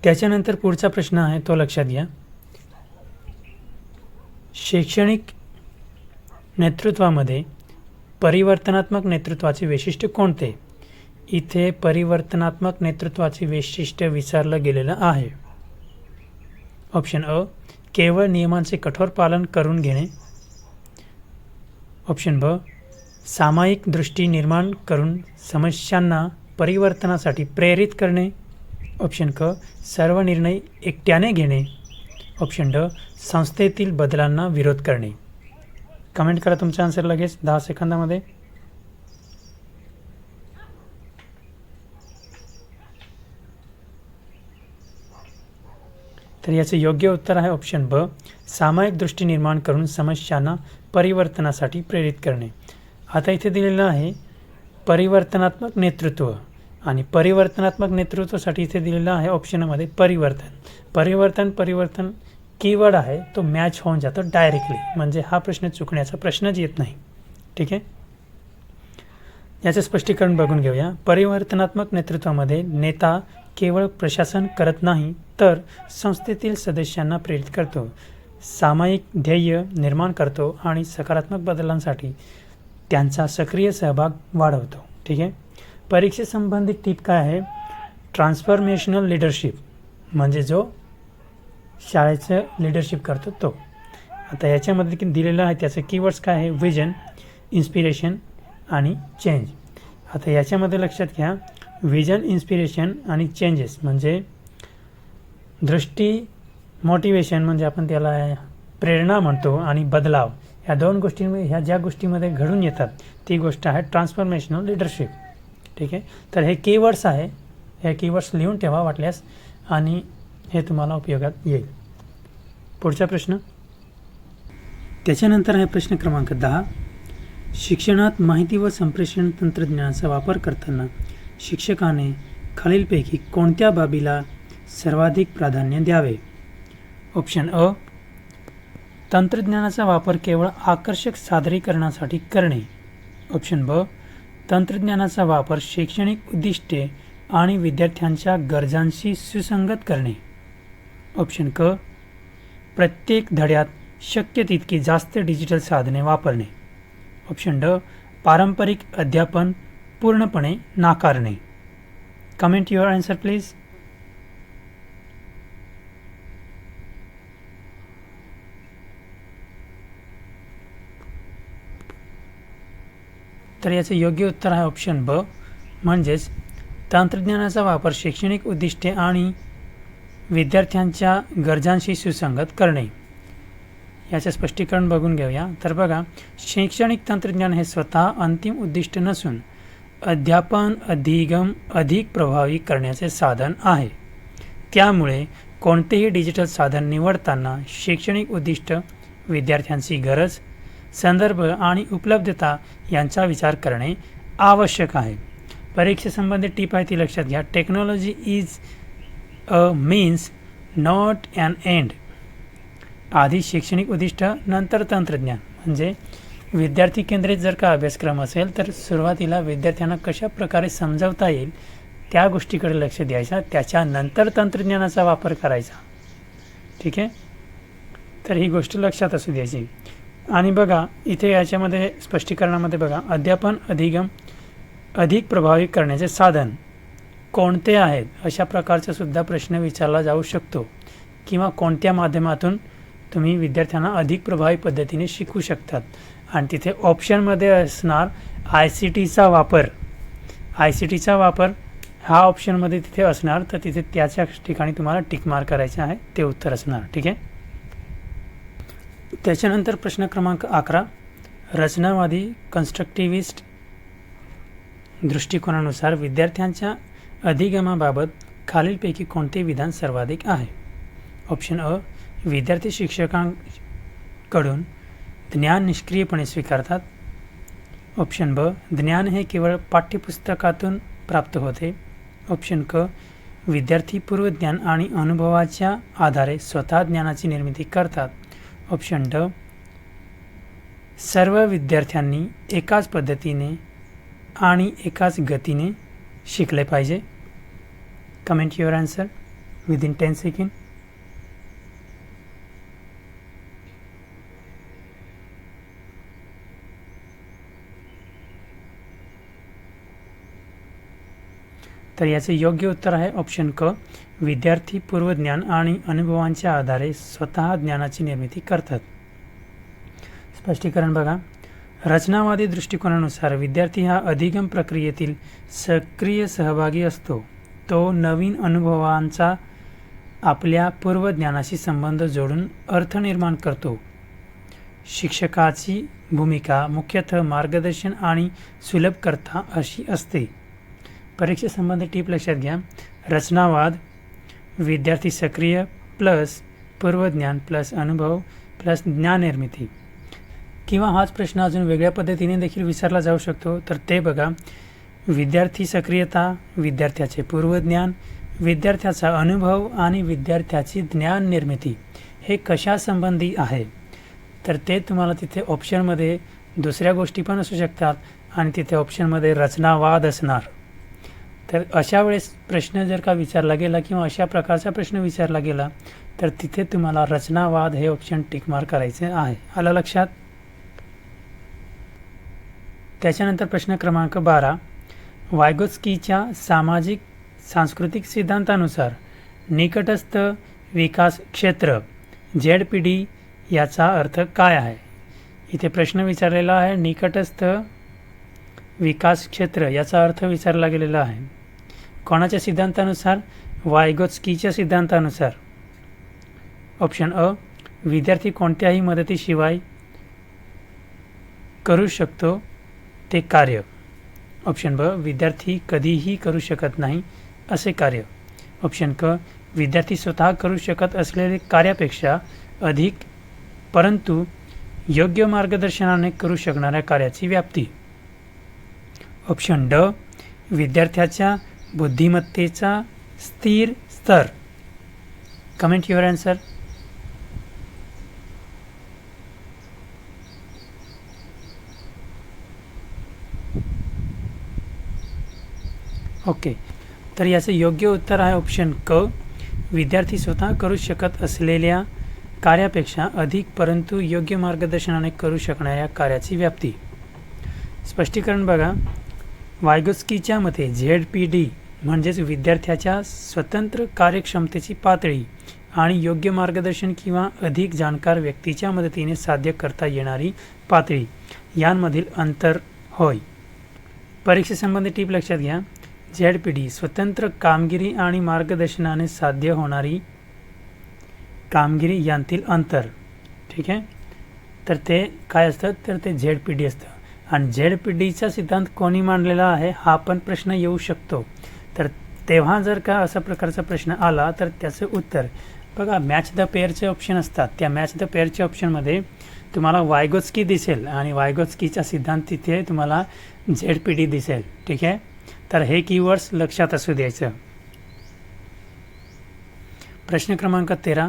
त्याच्यानंतर पुढचा प्रश्न आहे तो लक्षात घ्या. शैक्षणिक नेतृत्वामध्ये परिवर्तनात्मक नेतृत्वाचे वैशिष्ट्य कोणते? इथे परिवर्तनात्मक नेतृत्वाचे वैशिष्ट्य विचारलं गेलेलं आहे. ऑप्शन अ केवळ नियमांचे कठोर पालन करून घेणे. ऑप्शन ब सामायिक दृष्टी निर्माण करून समस्यांना परिवर्तनासाठी प्रेरित करणे. ऑप्शन क सर्व निर्णय एकट्याने घेणे. ऑप्शन ड संस्थेतील बदलांना विरोध करणे. कमेंट करा तुमचा आन्सर लगेच 10 सेकंदामध्ये. तर याचे योग्य उत्तर आहे ऑप्शन ब सामायिक दृष्टी निर्माण करून समस्यांना परिवर्तनासाठी प्रेरित करणे. आता इथे दिलेलं आहे परिवर्तनात्मक नेतृत्व आणि परिवर्तनात्मक नेतृत्वासाठी इथे दिलेलं आहे ऑप्शनमध्ये परिवर्तन कीवर्ड आहे तो मॅच होऊन जातो डायरेक्टली, म्हणजे हा प्रश्न चुकण्याचा प्रश्नच येत नाही. ठीक आहे. याचं स्पष्टीकरण बघून घेऊया. परिवर्तनात्मक नेतृत्वामध्ये नेता केवळ प्रशासन करत नाही तर संस्थेतील सदस्यांना प्रेरित करतो, सामायिक ध्येय निर्माण करतो आणि सकारात्मक बदलांसाठी त्यांचा सक्रिय सहभाग वाढवतो. ठीक आहे. परीक्षेसंबंधित टीप काय आहे? ट्रान्सफॉर्मेशनल लीडरशिप म्हणजे जो शाळेचं लीडरशिप करतो तो. आता याच्यामध्ये दिलेलं आहे त्याचं कीवर्ड्स काय आहे? विजन, इन्स्पिरेशन आणि चेंज. आता याच्यामध्ये लक्षात घ्या विजन, इन्स्पिरेशन आणि चेंजेस म्हणजे दृष्टी, मोटिवेशन म्हणजे आपण त्याला प्रेरणा म्हणतो आणि बदलाव, ह्या 2 गोष्टींमध्ये ह्या ज्या गोष्टीमध्ये घडून येतात ती गोष्ट आहे ट्रान्सफॉर्मेशनल लीडरशिप. ठीक आहे. तर हे कीवर्ड्स आहे, हे कीवर्ड्स लिहून ठेवा वाटल्यास आणि हे तुम्हाला उपयोगात येईल. पुढचा प्रश्न. त्याच्यानंतर आहे प्रश्न क्रमांक 10. शिक्षणात माहिती व संप्रेषण तंत्रज्ञानाचा वापर करताना शिक्षकाने खालीलपैकी कोणत्या बाबीला सर्वाधिक प्राधान्य द्यावे? ऑप्शन अ तंत्रज्ञानाचा वापर केवळ आकर्षक सादरीकरणासाठी करणे. ऑप्शन ब तंत्रज्ञानाचा वापर शैक्षणिक उद्दिष्टे आणि विद्यार्थ्यांच्या गरजांशी सुसंगत करणे. ऑप्शन क प्रत्येक धड्यात शक्य तितकी जास्त डिजिटल साधने वापरणे. ऑप्शन ड पारंपरिक अध्यापन पूर्णपणे नाकारणे. Comment your answer please. तर याचे योग्य उत्तर आहे ऑप्शन ब म्हणजेच तंत्रज्ञानाचा वापर शैक्षणिक उद्दिष्टे आणि विद्यार्थ्यांच्या गरजांशी सुसंगत करणे. याचे स्पष्टीकरण बघून घेऊया. तर बघा शैक्षणिक तंत्रज्ञान हे स्वतः अंतिम उद्दिष्ट नसून अध्यापन अधिक प्रभावी करण्याचे साधन आहे. त्यामुळे कोणतेही डिजिटल साधन निवडताना शैक्षणिक उद्दिष्ट, विद्यार्थ्यांची गरज, संदर्भ आणि उपलब्धता यांचा विचार करणे आवश्यक आहे. परीक्षेसंबंधित टीप आहे ती लक्षात घ्या. Technology is a means not an end. आधी शैक्षणिक उद्दिष्ट नंतर तंत्रज्ञान. म्हणजे विद्यार्थी केंद्रित जर का अभ्यासक्रम असेल तर सुरुवातीला विद्यार्थ्यांना कशा प्रकारे समजावता येईल त्या गोष्टीकडे लक्ष द्यायचा, त्याच्यानंतर तंत्रज्ञानाचा वापर करायचा. ठीक आहे, तर ही गोष्ट लक्षात असू द्यायची. आणि बघा इथे याच्यामध्ये स्पष्टीकरणामध्ये बघा, अध्यापन अधिगम अधिक प्रभावी करण्याचे साधन कोणते आहेत अशा प्रकारचा सुद्धा प्रश्न विचारला जाऊ शकतो, किंवा कोणत्या माध्यमातून तुम्ही विद्यार्थ्यांना अधिक प्रभावी पद्धतीने शिकवू शकतात. आणि तिथे ऑप्शनमध्ये असणार ICTचा वापर. ICTचा वापर हा ऑप्शनमध्ये तिथे असणार, तर तिथे त्याच्या ठिकाणी तुम्हाला टिक मार्क करायचे आहे, ते उत्तर असणार. ठीक आहे. त्याच्यानंतर प्रश्न क्रमांक 11, रचनावादी कन्स्ट्रक्टिव्हिस्ट दृष्टिकोनानुसार विद्यार्थ्यांच्या अधिगमाबाबत खालीलपैकी कोणते विधान सर्वाधिक आहे? ऑप्शन अ, विद्यार्थी शिक्षकांकडून ज्ञान निष्क्रियपणे स्वीकारतात. ऑप्शन ब, ज्ञान हे केवळ पाठ्यपुस्तकातून प्राप्त होते. ऑप्शन क, विद्यार्थी पूर्वज्ञान आणि अनुभवाच्या आधारे स्वतः ज्ञानाची निर्मिती करतात. ऑप्शन ड, सर्व विद्यार्थ्यांनी एकाच पद्धतीने आणि एकाच गतीने शिकले पाहिजे. Comment your answer within 10 second. तर याचे योग्य उत्तर आहे ऑप्शन क, विद्यार्थी पूर्वज्ञान आणि अनुभवांच्या आधारे स्वतः ज्ञानाची निर्मिती करतात. स्पष्टीकरण बघा, रचनावादी दृष्टिकोनानुसार विद्यार्थी हा अधिगम प्रक्रियेतील सक्रिय सहभागी असतो. तो नवीन अनुभवांचा आपल्या पूर्वज्ञानाशी संबंध जोडून अर्थ निर्माण करतो. शिक्षकाची भूमिका मुख्यतः मार्गदर्शन आणि सुलभकर्ता अशी असते. परीक्षेसंबंधी टीप लक्षात घ्या. रचनावाद विद्यार्थी सक्रिय प्लस पूर्वज्ञान प्लस अनुभव प्लस ज्ञान निर्मिती. किंवा हाच प्रश्न अजून वेगळ्या पद्धतीने देखील विचारला जाऊ शकतो. तर ते बघा, विद्यार्थी सक्रियता, विद्यार्थ्याचे पूर्वज्ञान, विद्यार्थ्याचा अनुभव आणि विद्यार्थ्याची ज्ञान निर्मिती हे कशासंबंधी आहे. तर ते तुम्हाला तिथे ऑप्शनमध्ये दुसऱ्या गोष्टी पण असू शकतात आणि तिथे ऑप्शनमध्ये रचनावाद असणार. तर अशा वेळेस प्रश्न जर का विचारला गेला किंवा अशा प्रकारचा प्रश्न विचारला गेला तर तिथे तुम्हाला रचनावाद हे ऑप्शन टिक मार्क करायचे आहे. आलं लक्षात? त्याच्यानंतर प्रश्न क्रमांक 12, वायगोत्स्कीच्या सामाजिक सांस्कृतिक सिद्धांतानुसार निकटस्थ विकास क्षेत्र ZPD याचा अर्थ काय आहे? इथे प्रश्न विचारलेला आहे, निकटस्थ विकास क्षेत्र याचा अर्थ विचारला गेलेला आहे. कोणाच्या सिद्धांतानुसार? वायगोत्स्कीच्या सिद्धांतानुसार. ऑप्शन अ, विद्यार्थी कोणत्याही मदतीशिवाय करू शकतो ते कार्य. ऑप्शन ब, विद्यार्थी कधीही करू शकत नाही असे कार्य. ऑप्शन क, विद्यार्थी स्वतः करू शकत असलेले कार्यापेक्षा अधिक परंतु योग्य मार्गदर्शनाने करू शकणाऱ्या कार्याची व्याप्ती. ऑप्शन ड, विद्यार्थ्याच्या बुद्धिमत्तेचा स्थिर स्तर. Comment your answer. ओके, तर याचे योग्य उत्तर आहे ऑप्शन क, विद्यार्थी स्वतः करू शकत असलेल्या कार्यापेक्षा अधिक परंतु योग्य मार्गदर्शनाने करू शकणाऱ्या कार्याची व्याप्ती. स्पष्टीकरण बघा, वायगोत्स्कीच्या मते ZPD म्हणजेच विद्यार्थ्याच्या स्वतंत्र कार्यक्षमतेची पातळी आणि योग्य मार्गदर्शन किंवा अधिक जाणकार व्यक्तीच्या मदतीने साध्य करता येणारी पातळी यांमधील अंतर होय. परीक्षेसंबंधी टीप लक्षात घ्या. ZPD स्वतंत्र कामगिरी आणि मार्गदर्शनाने साध्य होणारी कामगिरी यांतील अंतर. ठीक आहे, तर ते काय असतं? तर ते ZPD असतं. आणि ZPDचा सिद्धांत कोणी मांडलेला आहे हा पण प्रश्न येऊ शकतो. तर तेव्हा जर का असा प्रकारचा प्रश्न आला तर त्याचं उत्तर बघा, मॅच द पेअरचे ऑप्शन असतात. त्या मॅच द पेअरच्या ऑप्शनमध्ये तुम्हाला वायगोत्स्की दिसेल आणि वायगोत्स्कीचा सिद्धांत तिथे तुम्हाला ZPD दिसेल. ठीक आहे, तर हे कीवर्ड्स लक्षात असू द्यायचं. प्रश्न क्रमांक 13.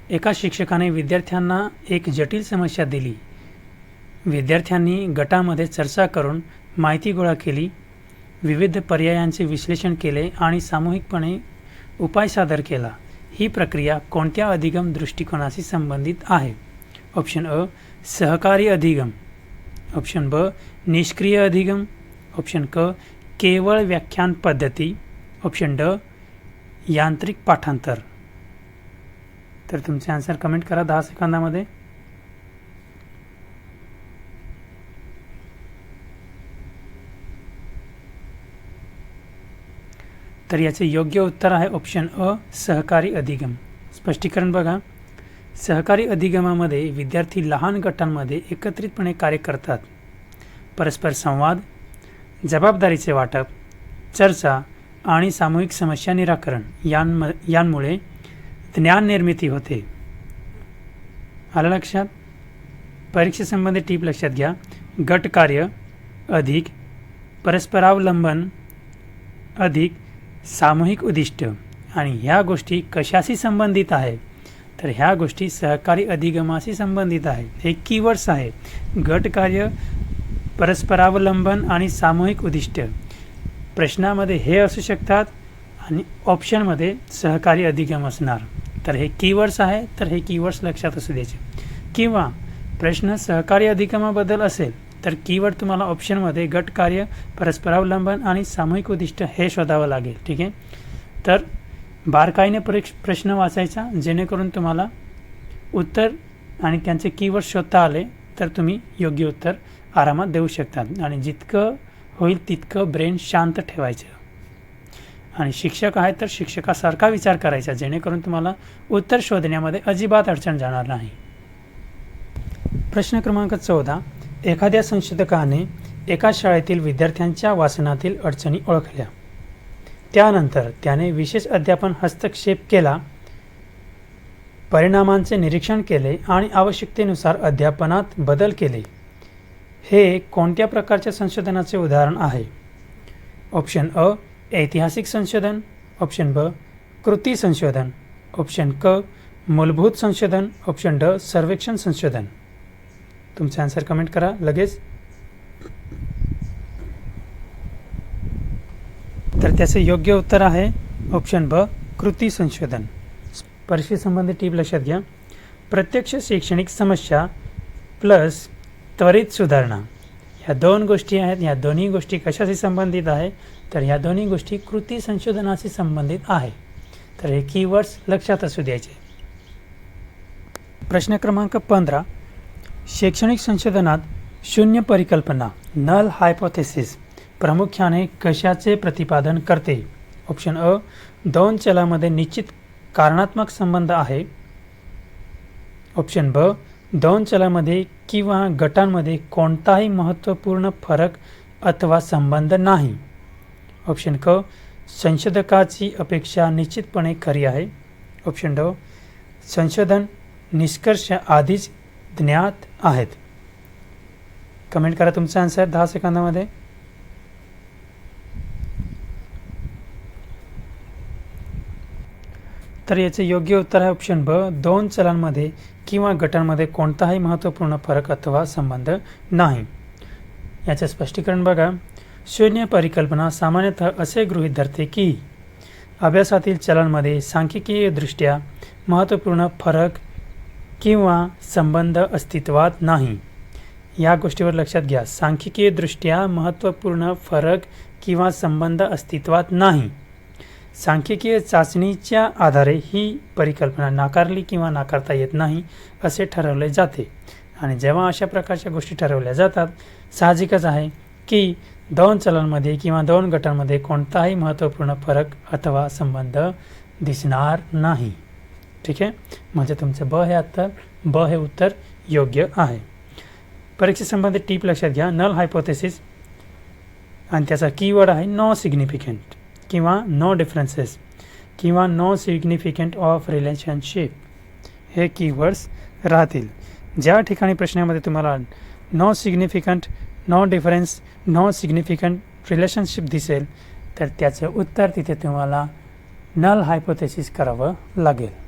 एका शिक्षकाने विद्यार्थ्यांना एक जटिल समस्या दिली. विद्यार्थ्यांनी गटामध्ये चर्चा करून माहिती गोळा केली, विविध पर्यायांचे विश्लेषण केले आणि सामूहिकपणे उपाय सादर केला. ही प्रक्रिया कोणत्या अधिगम दृष्टिकोनाशी संबंधित आहे? ऑप्शन अ सहकारी अधिगम, ऑप्शन ब निष्क्रिय अधिगम, ऑप्शन क केवळ व्याख्यान पद्धती, ऑप्शन ड यांत्रिक पाठांतर. तर तुमचे आन्सर कमेंट करा 10 सेकंदामध्ये. तर याचे योग्य उत्तर आहे ऑप्शन अ सहकारी अधिगम. स्पष्टीकरण बघा. सहकारी अधिगमामध्ये विद्यार्थी लहान गटांमध्ये एकत्रितपणे कार्य करतात. परस्पर संवाद, जबाबदारीचे वाटप, चर्चा आणि सामूहिक समस्या निराकरण यांमुळे ज्ञान निर्मिती होते. आलं लक्षात? परीक्षेसंबंधी टीप लक्षात घ्या. गट कार्य अधिक परस्परावलंबन अधिक सामूहिक उद्दिष्ट. आणि ह्या गोष्टी कशाशी संबंधित आहे? तर ह्या गोष्टी सहकारी अधिगमाशी संबंधित आहे. हे कीवर्ड्स आहे. गट कार्य, परस्परावलंबन आणि सामूहिक उद्दिष्ट. प्रश्नामध्ये हे असू शकतात आणि ऑप्शनमध्ये सहकारी अधिगम असणार. तर हे कीवर्ड्स आहे, तर हे कीवर्ड्स लक्षात असू द्यायचे. किंवा प्रश्न सहकारी अधिगमाबद्दल असेल तर कीवर्ड तुम्हाला ऑप्शनमध्ये गट कार्य, परस्परावलंबन आणि सामूहिक उद्दिष्ट हे शोधावं लागेल. ठीक आहे. तर बारकाईने प्रश्न वाचायचा जेणेकरून तुम्हाला उत्तर आणि त्यांचे कीवर्ड शोधता आले तर तुम्ही योग्य उत्तर आरामात देऊ शकता. आणि जितकं होईल तितकं ब्रेन शांत ठेवायचं. आणि शिक्षक आहे तर शिक्षकासारखा विचार करायचा जेणेकरून तुम्हाला उत्तर शोधण्यामध्ये अजिबात अडचण जाणार नाही. प्रश्न क्रमांक 14. एखाद्या संशोधकाने एका शाळेतील विद्यार्थ्यांच्या वाचनातील अडचणी ओळखल्या. त्यानंतर त्याने विशेष अध्यापन हस्तक्षेप केला, परिणामांचे निरीक्षण केले आणि आवश्यकतेनुसार अध्यापनात बदल केले. हे कोणत्या प्रकारच्या संशोधनाचे उदाहरण आहे? ऑप्शन अ ऐतिहासिक संशोधन, ऑप्शन ब कृती संशोधन, ऑप्शन क मूलभूत संशोधन, ऑप्शन ड सर्वेक्षण संशोधन. तुमचे आन्सर कमेंट करा लगेच. तर त्याचे योग्य उत्तर आहे ऑप्शन ब कृती संशोधन. परीक्षेसंबंधी टीप लक्षात घ्या. प्रत्यक्ष शैक्षणिक समस्या प्लस त्वरित सुधारणा ह्या दोन गोष्टी आहेत. ह्या दोन्ही गोष्टी कशाशी संबंधित आहे? तर ह्या दोन्ही गोष्टी कृती संशोधनाशी संबंधित आहे. तर हे कीवर्ड्स लक्षात असू द्यायचे. प्रश्न क्रमांक 15. शैक्षणिक संशोधनात शून्य परिकल्पना नल हायपोथेसिस प्रामुख्याने कशाचे प्रतिपादन करते? ऑप्शन अ दोन चलामध्ये निश्चित कारणात्मक संबंध आहे, ऑप्शन ब दोन चलामध्ये किंवा गटांमध्ये कोणताही महत्त्वपूर्ण फरक अथवा संबंध नाही, ऑप्शन क संशोधकाची अपेक्षा निश्चितपणे खरी आहे, ऑप्शन ड संशोधन निष्कर्ष आधीच ज्ञात आहेत. कमेंट करा तुमचा आन्सर 10 सेकंदामध्ये. तर याचे योग्य उत्तर आहे ऑप्शन ब दोन चलांमध्ये किंवा गटांमध्ये कोणताही महत्त्वपूर्ण फरक अथवा संबंध नाही. याचे स्पष्टीकरण बघा. शून्य परिकल्पना सामान्यतः असे गृहीत धरते की अभ्यासातील चलांमध्ये सांख्यिकीय दृष्ट्या महत्त्वपूर्ण फरक किंवा संबंध अस्तित्वात नाही. या गोष्टीवर लक्षात घ्या. सांख्यिकीय दृष्ट्या महत्त्वपूर्ण फरक किंवा संबंध अस्तित्वात नाही. सांख्यिकीय चाचणीच्या आधारे ही परिकल्पना नाकारली किंवा नाकारता येत नाही असे ठरवले जाते. आणि जेव्हा अशा प्रकारच्या गोष्टी ठरवल्या जातात साहजिकच आहे की दोन चलांमध्ये किंवा दोन गटांमध्ये कोणताही महत्त्वपूर्ण फरक अथवा संबंध दिसणार नाही. ठीक आहे. म्हणजे तुमचं ब हे उत्तर योग्य आहे. परीक्षेसंबंधित टीप लक्षात घ्या. नल हायपोथेसिस आणि त्याचा कीवर्ड आहे नो सिग्निफिकंट किंवा नो डिफरन्सेस किंवा नो सिग्निफिकंट ऑफ रिलेशनशिप हे कीवर्ड्स राहतील. ज्या ठिकाणी प्रश्नामध्ये तुम्हाला no significant, no difference, no significant relationship दिसेल तर त्याचं उत्तर तिथे तुम्हाला नल हायपोथेसिस करावं लागेल.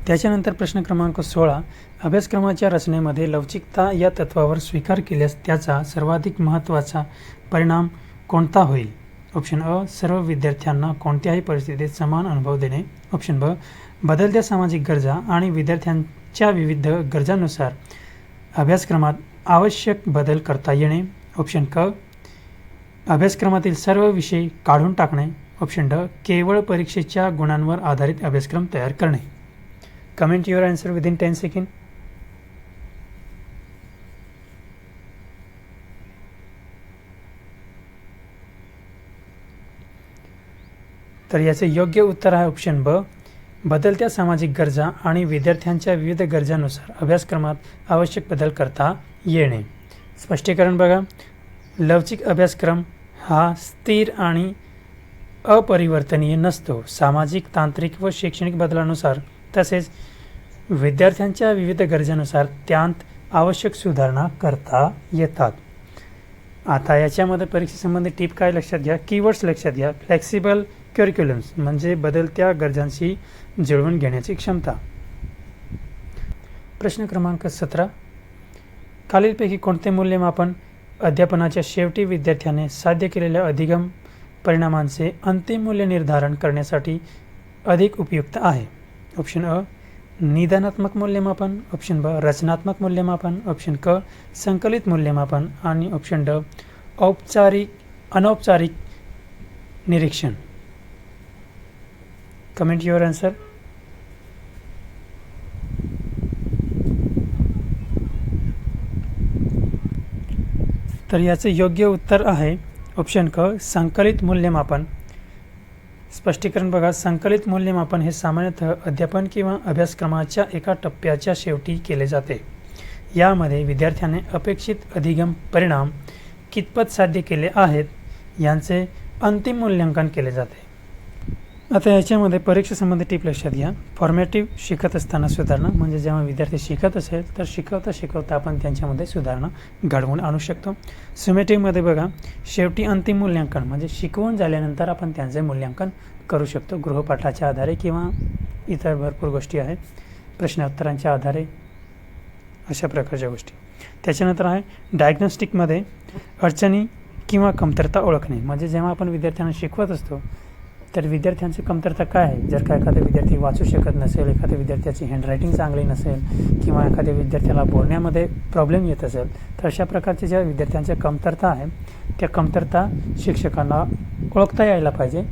त्याच्यानंतर प्रश्न क्रमांक 16, अभ्यासक्रमाच्या रचनेमध्ये लवचिकता या तत्वावर स्वीकार केल्यास त्याचा सर्वाधिक महत्त्वाचा परिणाम कोणता होईल? ऑप्शन अ, सर्व विद्यार्थ्यांना कोणत्याही परिस्थितीत समान अनुभव देणे. ऑप्शन ब, बदलत्या सामाजिक गरजा आणि विद्यार्थ्यांच्या विविध गरजांनुसार अभ्यासक्रमात आवश्यक बदल करता येणे. ऑप्शन क, अभ्यासक्रमातील सर्व विषय काढून टाकणे. ऑप्शन ड, केवळ परीक्षेच्या गुणांवर आधारित अभ्यासक्रम तयार करणे. Comment your answer within 10 second. तर याचे योग्य उत्तर आहे ऑप्शन ब, बदलत्या सामाजिक गरजा आणि विद्यार्थ्यांच्या विविध गरजांनुसार अभ्यासक्रमात आवश्यक बदल करता येणे. स्पष्टीकरण बघा. लवचिक अभ्यासक्रम हा स्थिर आणि अपरिवर्तनीय नसतो. सामाजिक, तांत्रिक व शैक्षणिक बदलानुसार तसेच विद्यार्थ्यांच्या विविध गरजांनुसार त्यांत आवश्यक सुधारणा करता येतात. आता याच्यामध्ये परीक्षेसंबंधी टिप काय लक्षात घ्या, कीवर्ड्स लक्षात घ्या. फ्लेक्सिबल करिक्युलम्स म्हणजे बदलत्या गरजांशी जुळवून घेण्याची क्षमता. प्रश्न क्रमांक 17, खालीलपैकी कोणते मूल्यमापन अध्यापनाच्या शेवटी विद्यार्थ्याने साध्य केलेल्या अधिगम परिणामांचे अंतिम मूल्य निर्धारण करण्यासाठी अधिक उपयुक्त आहे? ऑप्शन अ, निदानात्मक मूल्यमापन. ऑप्शन ब, रचनात्मक मूल्यमापन. ऑप्शन क, संकलित मूल्यमापन. आणि ऑप्शन ड, अनौपचारिक निरीक्षण. Comment your answer. तर याचे योग्य उत्तर आहे ऑप्शन क, संकलित मूल्यमापन. स्पष्टीकरण बघा. संकलित मूल्यमापन हे सामान्यतः अध्यापन किंवा अभ्यासक्रमाच्या एका टप्प्याच्या शेवटी केले जाते. यामध्ये विद्यार्थ्याने अपेक्षित अधिगम परिणाम कितपत साध्य केले आहेत यांचे अंतिम मूल्यांकन केले जाते. आता याच्यामध्ये परीक्षेसंबंधी टिप लक्षात घ्या. फॉर्मॅटिव्ह शिकत असताना सुधारणा म्हणजे जेव्हा विद्यार्थी शिकत असेल तर शिकवता आपण त्यांच्यामध्ये सुधारणा घडवून आणू शकतो. सुमेटिव्हमध्ये बघा, शेवटी अंतिम मूल्यांकन म्हणजे शिकवून झाल्यानंतर आपण त्यांचे मूल्यांकन करू शकतो गृहपाठाच्या आधारे किंवा इतर भरपूर गोष्टी आहेत, प्रश्नोत्तरांच्या आधारे, अशा प्रकारच्या गोष्टी. त्याच्यानंतर आहे डायग्नोस्टिकमध्ये अडचणी किंवा कमतरता ओळखणे म्हणजे जेव्हा आपण विद्यार्थ्यांना शिकवत असतो तर विद्यार्थ्यांची कमतरता काय आहे. जर का एखादा विद्यार्थी वाचू शकत नसेल, एखाद्या विद्यार्थ्याची हँडरायटिंग चांगली नसेल किंवा एखाद्या विद्यार्थ्याला बोलण्यामध्ये प्रॉब्लेम येत असेल तर अशा प्रकारच्या ज्या विद्यार्थ्यांच्या कमतरता आहे त्या कमतरता शिक्षकांना ओळखता यायला पाहिजे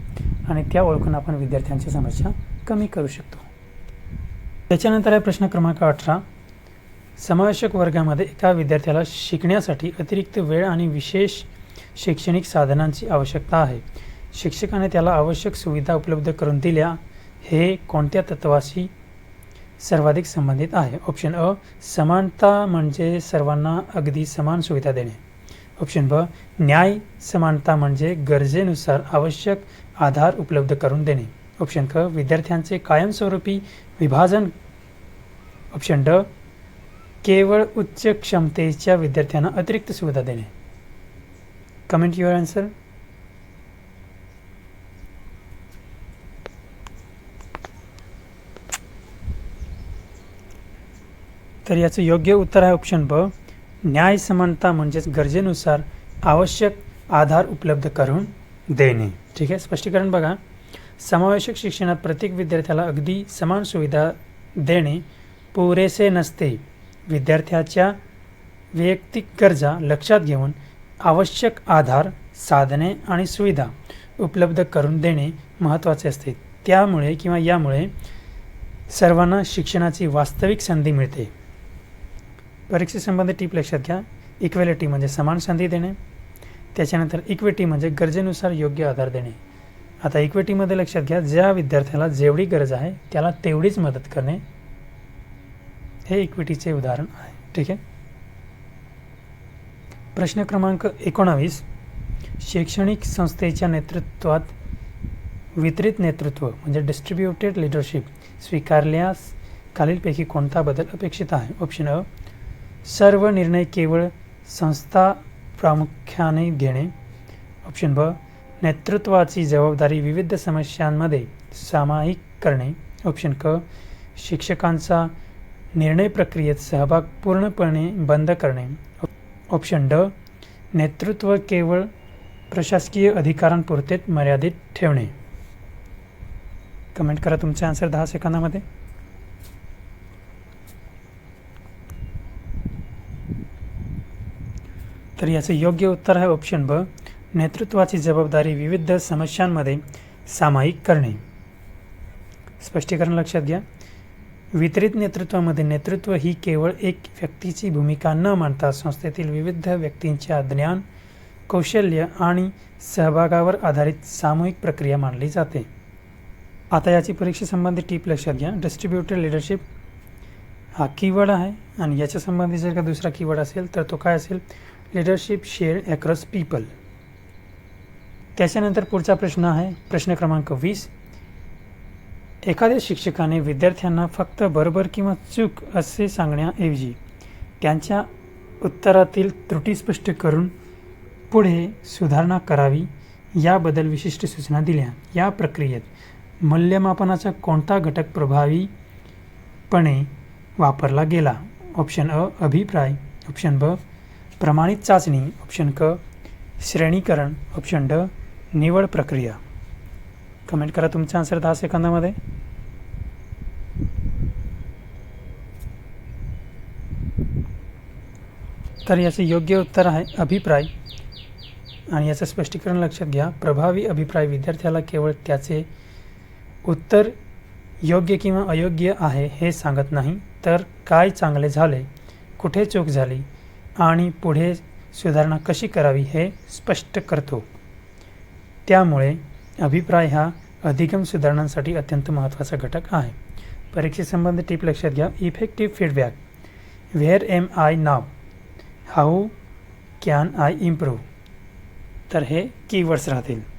आणि त्या ओळखून आपण विद्यार्थ्यांची समस्या कमी करू शकतो. त्याच्यानंतर आहे प्रश्न क्रमांक 18, समावेशक वर्गामध्ये एका विद्यार्थ्याला शिकण्यासाठी अतिरिक्त वेळ आणि विशेष शैक्षणिक साधनांची आवश्यकता आहे. शिक्षकाने त्याला आवश्यक सुविधा उपलब्ध करून दिल्या हे कोणत्या तत्वाशी सर्वाधिक संबंधित आहे? ऑप्शन अ, समानता म्हणजे सर्वांना अगदी समान सुविधा देणे. ऑप्शन ब, न्याय समानता म्हणजे गरजेनुसार आवश्यक आधार उपलब्ध करून देणे. ऑप्शन क, विद्यार्थ्यांचे कायमस्वरूपी विभाजन. ऑप्शन ड, केवळ उच्च क्षमतेच्या विद्यार्थ्यांना अतिरिक्त सुविधा देणे. Comment your answer. तर याचं योग्य उत्तर आहे ऑप्शन ब, न्याय समानता म्हणजेच गरजेनुसार आवश्यक आधार उपलब्ध करून देणे. ठीक आहे. स्पष्टीकरण बघा. समावेशक शिक्षणात प्रत्येक विद्यार्थ्याला अगदी समान सुविधा देणे पुरेसे नसते. विद्यार्थ्याच्या वैयक्तिक गरजा लक्षात घेऊन आवश्यक आधार, साधने आणि सुविधा उपलब्ध करून देणे महत्त्वाचे असते. त्यामुळे किंवा यामुळे सर्वांना शिक्षणाची वास्तविक संधी मिळते. परीक्षेसंबंधी टिप लक्षात घ्या. इक्वॅलिटी म्हणजे समान संधी देणे. त्याच्यानंतर इक्विटी म्हणजे गरजेनुसार योग्य आधार देणे. आता इक्विटीमध्ये लक्षात घ्या, ज्या विद्यार्थ्याला जेवढी गरज आहे त्याला तेवढीच मदत करणे हे इक्विटीचे उदाहरण आहे. ठीक आहे. प्रश्न क्रमांक 19, शैक्षणिक संस्थेच्या नेतृत्वात वितरित नेतृत्व म्हणजे डिस्ट्रीब्युटेड लीडरशिप स्वीकारल्यास खालीलपैकी कोणता बदल अपेक्षित आहे? ऑप्शन अ, सर्व निर्णय केवळ संस्था प्रामुख्याने घेणे. ऑप्शन ब, नेतृत्वाची जबाबदारी विविध समस्यांमध्ये सामायिक करणे. ऑप्शन क. शिक्षकांचा निर्णय प्रक्रियेत सहभाग पूर्णपणे बंद करणे. ऑप्शन ड. नेतृत्व केवळ प्रशासकीय अधिकारांपुरतेच मर्यादित ठेवणे. कमेंट करा तुमचे आन्सर 10 सेकंदामध्ये. तर याचे योग्य उत्तर आहे ऑप्शन ब. नेतृत्वाची जबाबदारी विविध समस्यांमध्ये सामायिक करणे. स्पष्टीकरण लक्षात घ्या. वितरित नेतृत्वामध्ये नेतृत्व ही केवळ एक व्यक्तीची भूमिका न मांडता संस्थेतील विविध व्यक्तींच्या ज्ञान, कौशल्य आणि सहभागावर आधारित सामूहिक प्रक्रिया मानली जाते. आता याची परीक्षेसंबंधी टीप लक्षात घ्या. डिस्ट्रीब्युटेड लीडरशिप हा कीवर्ड आहे आणि याच्या संबंधी जर का दुसरा कीवर्ड असेल तर तो काय असेल? Leadership shared across people. त्याच्यानंतर पुढचा प्रश्न आहे प्रश्न क्रमांक 20. एखाद्या शिक्षकाने विद्यार्थ्यांना फक्त बरोबर किंवा चूक असे सांगण्याऐवजी त्यांच्या उत्तरातील त्रुटी स्पष्ट करून पुढे सुधारणा करावी याबद्दल विशिष्ट सूचना दिल्या. या प्रक्रियेत मूल्यमापनाचा कोणता घटक प्रभावीपणे वापरला गेला? ऑप्शन अ. अभिप्राय. ऑप्शन ब. प्रमाणित चाचणी. ऑप्शन क. श्रेणीकरण. ऑप्शन ड. निवड प्रक्रिया. कमेंट करा तुमचा आन्सर 10 सेकंदामध्ये. तर याचे योग्य उत्तर आहे अभिप्राय आणि याचं स्पष्टीकरण लक्षात घ्या. प्रभावी अभिप्राय विद्यार्थ्याला केवळ त्याचे उत्तर योग्य किंवा अयोग्य आहे हे सांगत नाही, तर काय चांगले झाले, कुठे चूक झाली आणि पुढे सुधारणा कशी करावी हे स्पष्ट करतो. त्यामुळे अभिप्राय हा अधिगम सुधारणांसाठी अत्यंत महत्त्वाचा घटक आहे. परीक्षेसंबंधी टीप लक्षात घ्या. Effective feedback. Where am I now? How can I improve? तर हे कीवर्ड्स राहतील.